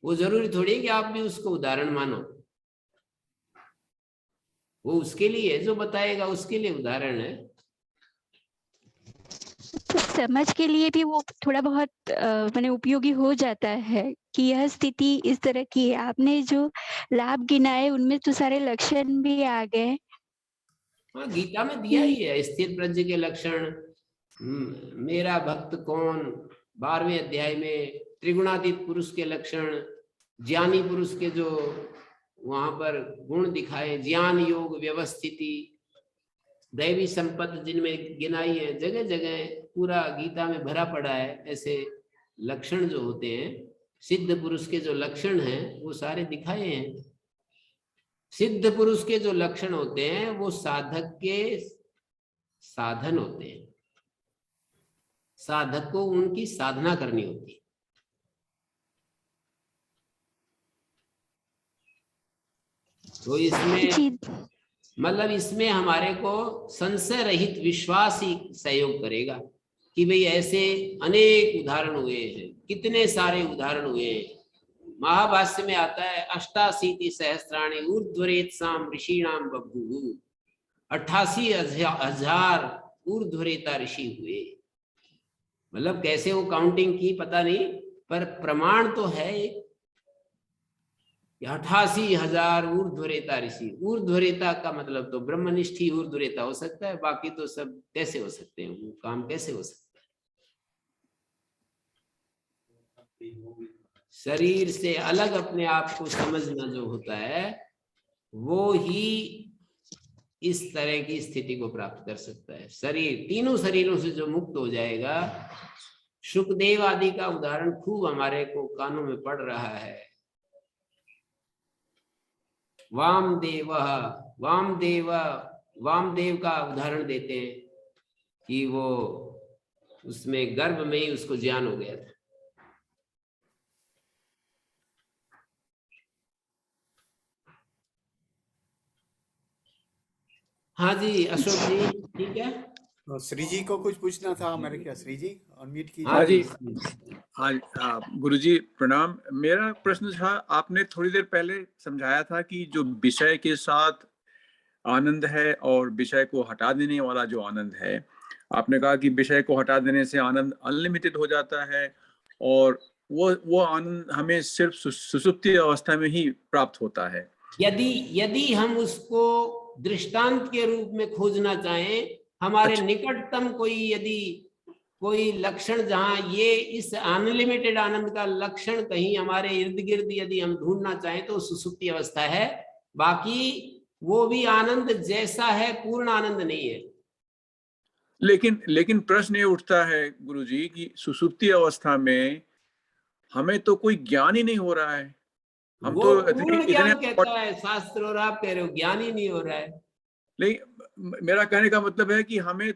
वो जरूरी थोड़ी है कि आप भी उसको उदाहरण मानो। वो उसके लिए जो बताएगा उसके लिए उदाहरण है। तो समझ के लिए भी वो थोड़ा बहुत माने उपयोगी हो जाता है कि यह स्थिति इस तरह की है। आपने जो लाभ गिनाए उनमें तो सारे लक्षण भी आ गए हाँ, गीता में दिया ही कि है स्थिर प्रज्ञ के लक्षण। मेरा भक्त कौन, 12वें अध्याय में त्रिगुणातीत पुरुष के लक्षण, ज्ञानी पुरुष के जो वहां पर गुण दिखाए, ज्ञान योग व्यवस्थिति, दैवी संपत्ति जिनमें गिनाई है, जगह जगह पूरा गीता में भरा पड़ा है। ऐसे लक्षण जो होते हैं, सिद्ध पुरुष के जो लक्षण हैं वो सारे दिखाए हैं। सिद्ध पुरुष के जो लक्षण होते हैं वो साधक के साधन होते हैं, साधक को उनकी साधना करनी होती है। तो इसमें मतलब इसमें हमारे को संशय रहित विश्वास ही सहयोग करेगा कि भाई ऐसे अनेक उदाहरण हुए हैं, कितने सारे उदाहरण हुए हैं। महाभाष्य में आता है 88 सहस्राणि ऊर्ध्वरेत्साम ऋषिणाम बभूवु, 88,000 ऊर्ध्वरेता ऋषि हुए। मतलब कैसे वो काउंटिंग की पता नहीं, पर प्रमाण तो है 88,000 ऊर्ध्वरेता ऋषि। ऊर्ध्वरेता का मतलब तो ब्रह्मनिष्ठ ही ऊर्ध्वरेता हो सकता है, बाकी तो सब कैसे हो सकते हैं, वो काम कैसे हो सकता है। शरीर से अलग अपने आप को समझना जो होता है वो ही इस तरह की स्थिति को प्राप्त कर सकता है। शरीर, तीनों शरीरों से जो मुक्त हो जाएगा, शुकदेव आदि का उदाहरण खूब हमारे को कानों में पड़ रहा है। वामदेव वामदेव का उदाहरण देते हैं कि वो उसमें गर्भ में ही उसको ज्ञान हो गया था। हाँ जी अशोक जी, ठीक है। श्री जी को कुछ पूछना था मेरे ख्याल। श्री जी अनम्यूट कीजिए। हाँ जी, हाँ गुरुजी प्रणाम। मेरा प्रश्न था, आपने थोड़ी देर पहले समझाया था कि जो विषय के साथ आनंद है और विषय को हटा देने वाला जो आनंद है, आपने कहा कि विषय को हटा देने से आनंद अनलिमिटेड हो जाता है और वो आनंद हमें सिर्फ सुषुप्ति अवस्था में ही प्राप्त होता है। यदि हम उसको दृष्टांत के रूप में खोजना चाहें, हमारे निकटतम कोई लक्षण जहां ये इस अनलिमिटेड आनंद का लक्षण कहीं हमारे इर्द गिर्द यदि हम ढूंढना चाहें तो सुषुप्ति अवस्था है। बाकी वो भी आनंद जैसा है, पूर्ण आनंद नहीं है। लेकिन प्रश्न ये उठता है गुरुजी कि सुषुप्ति अवस्था में हमें तो कोई ज्ञान ही नहीं हो रहा है। हम वो तो पूर्ण इतने ज्ञान कहता है शास्त्र, और आप कह रहे हो ज्ञान ही नहीं हो रहा है। नहीं, मेरा कहने का मतलब है कि हम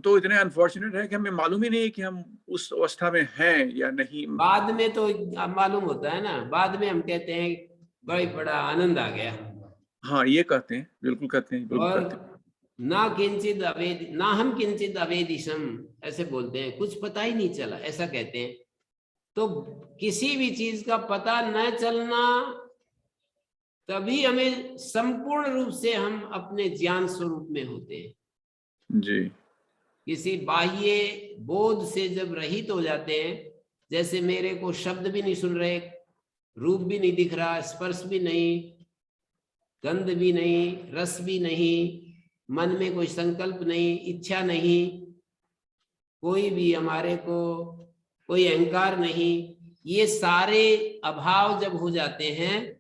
तो इतने अनफॉर्चुनेट हैं कि हमें मालूम ही नहीं है कि हम उस अवस्था में हैं या नहीं। बाद में तो मालूम होता है ना, बाद में हम कहते हैं बड़ा आनंद आ गया। हाँ, ये कहते हैं, बिल्कुल कहते हैं, बिल्कुल और कहते हैं। ना किंचित अवेद, ना हम किंचित अवेदिशम ऐसे बोलते हैं, कुछ पता ही नहीं चला, ऐसा कहते हैं। तो किसी भी चीज का पता न चलना, तभी हमें संपूर्ण रूप से हम अपने ज्ञान स्वरूप में होते हैं। जी किसी बाह्य बोध से जब रहित हो जाते हैं, जैसे मेरे को शब्द भी नहीं सुन रहे, रूप भी नहीं दिख रहा, स्पर्श भी नहीं, गंध भी नहीं, रस भी नहीं, मन में कोई संकल्प नहीं, इच्छा नहीं, कोई भी हमारे को कोई अहंकार नहीं, ये सारे अभाव जब हो जाते हैं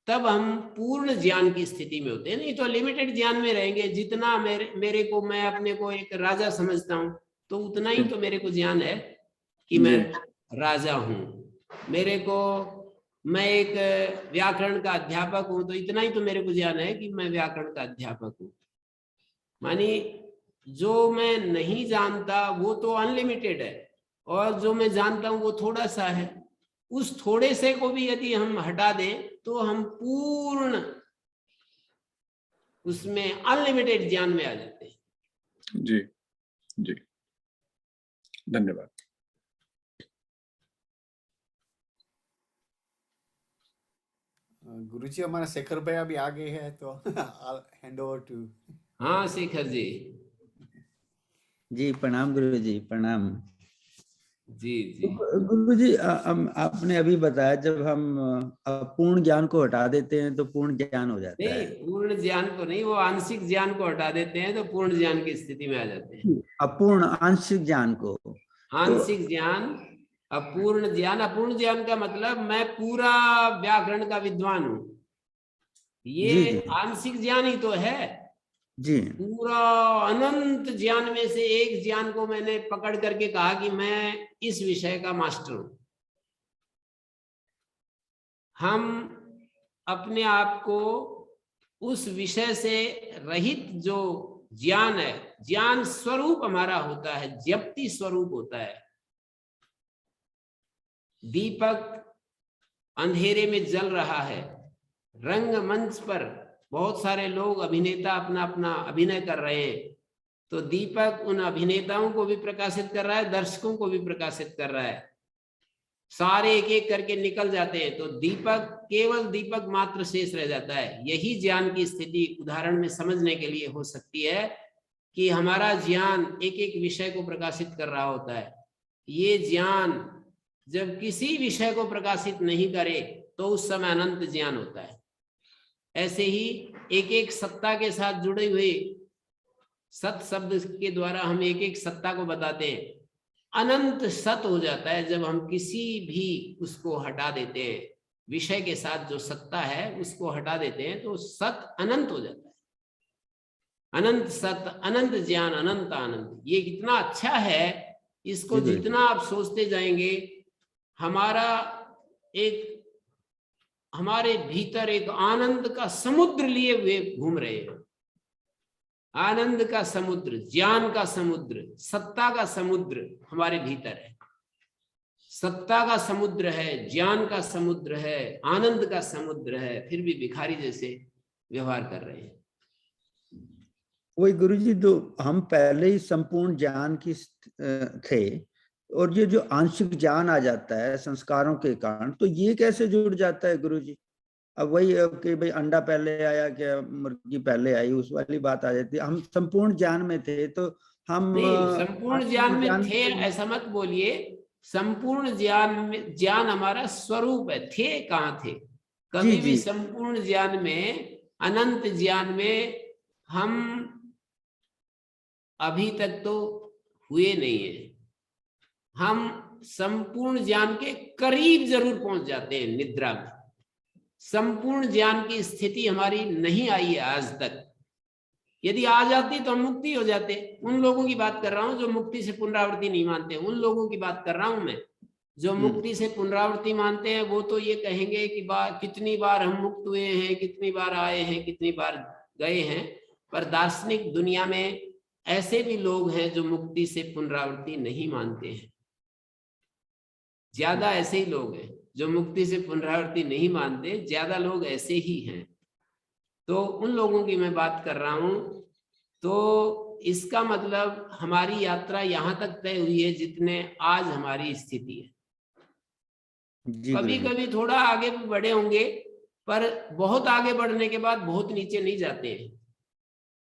तब हम पूर्ण ज्ञान की स्थिति में होते हैं। नहीं तो लिमिटेड ज्ञान में रहेंगे। जितना मेरे को, मैं अपने को एक राजा समझता हूं तो उतना ही तो मेरे को ज्ञान है कि मैं राजा हूं। मेरे को, मैं एक व्याकरण का अध्यापक हूं तो इतना ही तो मेरे को ज्ञान है कि मैं व्याकरण का अध्यापक हूं। मानी जो मैं नहीं जानता वो तो अनलिमिटेड है, और जो मैं जानता हूं वो थोड़ा सा है। उस थोड़े से को भी यदि हम हटा दें तो हम पूर्ण उसमें अनलिमिटेड ज्ञान में आ जाते हैं। जी जी, धन्यवाद। गुरुजी, हमारा शेखर भाई अभी आ गए हैं तो हैंड ओवर टू। हाँ शेखर जी। जी प्रणाम गुरु जी, प्रणाम। जी जी गुरु जी, आपने अभी बताया जब हम अपूर्ण ज्ञान को हटा देते हैं तो पूर्ण ज्ञान हो जाता है। नहीं, पूर्ण ज्ञान को नहीं, वो आंशिक ज्ञान को हटा देते हैं तो पूर्ण ज्ञान की स्थिति में आ जाते हैं। अपूर्ण आंशिक ज्ञान को, आंशिक ज्ञान, अपूर्ण ज्ञान। अपूर्ण ज्ञान का मतलब मैं पूरा व्याकरण का विद्वान हूं, ये आंशिक ज्ञान ही तो है जी। पूरा अनंत ज्ञान में से एक ज्ञान को मैंने पकड़ करके कहा कि मैं इस विषय का मास्टर हूं। हम अपने आप को उस विषय से रहित जो ज्ञान है, ज्ञान स्वरूप हमारा होता है, ज्ञप्ति स्वरूप होता है। दीपक अंधेरे में जल रहा है, रंगमंच पर बहुत सारे लोग अभिनेता अपना अपना अभिनय कर रहे हैं, तो दीपक उन अभिनेताओं को भी प्रकाशित कर रहा है, दर्शकों को भी प्रकाशित कर रहा है। सारे एक एक करके निकल जाते हैं तो दीपक, केवल दीपक मात्र शेष रह जाता है। यही ज्ञान की स्थिति उदाहरण में समझने के लिए हो सकती है कि हमारा ज्ञान एक एक विषय को प्रकाशित कर रहा होता है। ये ज्ञान जब किसी विषय को प्रकाशित नहीं करे तो उस समय अनंत ज्ञान होता है। ऐसे ही एक एक सत्ता के साथ जुड़े हुए सत शब्द के द्वारा हम एक एक सत्ता को बताते हैं। अनंत सत हो जाता है जब हम किसी भी उसको हटा देते हैं, विषय के साथ जो सत्ता है उसको हटा देते हैं तो सत अनंत हो जाता है। अनंत सत, अनंत ज्ञान, अनंत आनंद। ये कितना अच्छा है, इसको जितना आप सोचते जाएंगे, हमारे भीतर एक आनंद का समुद्र लिए हुए घूम रहे हैं। आनंद का समुद्र, ज्ञान का समुद्र, सत्ता का समुद्र हमारे भीतर है। सत्ता का समुद्र है, ज्ञान का समुद्र है, आनंद का समुद्र है, फिर भी भिखारी जैसे व्यवहार कर रहे हैं। वही गुरुजी, जो हम पहले ही संपूर्ण ज्ञान की थे और ये जो आंशिक ज्ञान आ जाता है संस्कारों के कारण, तो ये कैसे जुड़ जाता है गुरुजी? अब वही कि भाई अंडा पहले आया क्या मुर्गी पहले आई, उस वाली बात आ जाती है। हम संपूर्ण ज्ञान में थे तो हम नहीं, संपूर्ण ज्ञान में थे ऐसा मत बोलिए। संपूर्ण ज्ञान में, ज्ञान हमारा स्वरूप है, थे कहाँ थे? कभी भी संपूर्ण ज्ञान में, अनंत ज्ञान में हम अभी तक तो हुए नहीं है। हम संपूर्ण ज्ञान के करीब जरूर पहुंच जाते हैं निद्रा में। संपूर्ण ज्ञान की स्थिति हमारी नहीं आई है आज तक। यदि आ जाती तो हम मुक्ति हो जाते। उन लोगों की बात कर रहा हूं जो मुक्ति से पुनरावृत्ति नहीं मानते, उन लोगों की बात कर रहा हूं मैं। जो मुक्ति से पुनरावृत्ति मानते हैं वो तो ये कहेंगे कि कितनी बार हम मुक्त हुए हैं, कितनी बार आए हैं, कितनी बार गए हैं। पर दार्शनिक दुनिया में ऐसे भी लोग हैं जो मुक्ति से पुनरावृत्ति नहीं मानते हैं। ज्यादा ऐसे ही लोग हैं जो मुक्ति से पुनरावृत्ति नहीं मानते, ज्यादा लोग ऐसे ही हैं। तो उन लोगों की मैं बात कर रहा हूं। तो इसका मतलब हमारी यात्रा यहां तक तय हुई है जितने आज हमारी स्थिति है। कभी कभी थोड़ा आगे भी बढ़े होंगे, पर बहुत आगे बढ़ने के बाद बहुत नीचे नहीं जाते हैं।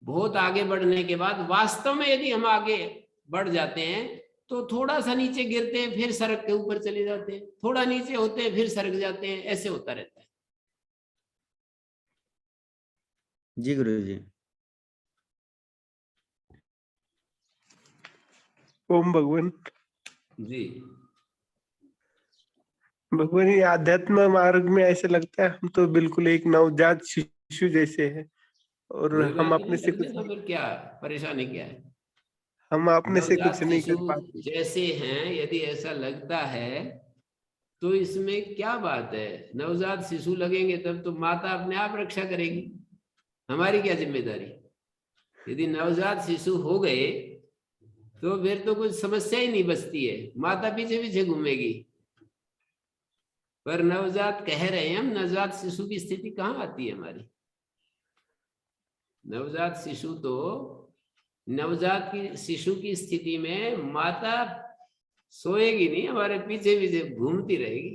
बहुत आगे बढ़ने के बाद वास्तव में यदि हम आगे बढ़ जाते हैं तो थोड़ा सा नीचे गिरते हैं, फिर सड़क के ऊपर चले जाते हैं, थोड़ा नीचे होते हैं फिर सरक जाते हैं, ऐसे होता रहता है। जी गुरु जी। ओम भगवान। जी भगवान, ये आध्यात्म मार्ग में ऐसे लगता है हम तो बिल्कुल एक नवजात शिशु जैसे हैं, और कोई हम बात अपने नहीं, से लगने कुछ तो फिर क्या परेशानी क्या है। हम अपने से नवजात कुछ नहीं शिशु कर पाते। जैसे हैं, यदि ऐसा लगता है तो इसमें क्या बात है। नवजात शिशु लगेंगे तब तो माता अपने आप रक्षा करेगी, हमारी क्या जिम्मेदारी। यदि नवजात शिशु हो गए तो फिर तो कुछ समस्या ही नहीं बचती है, माता पीछे पीछे घूमेगी। पर नवजात कह रहे हैं हम, नवजात शिशु की स्थिति कहाँ आती है हमारी। नवजात शिशु तो नवजात की शिशु की स्थिति में माता सोएगी नहीं, हमारे पीछे पीछे घूमती रहेगी।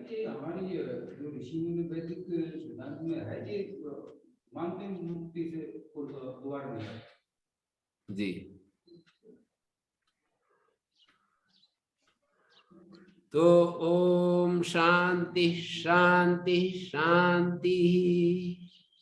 ये हमारी जो ऋषि मुनि वैदिक सिद्धांत में है कि मानते हैं मुक्ति से द्वार नहीं है। जी तो ओम शांति शांति शांति।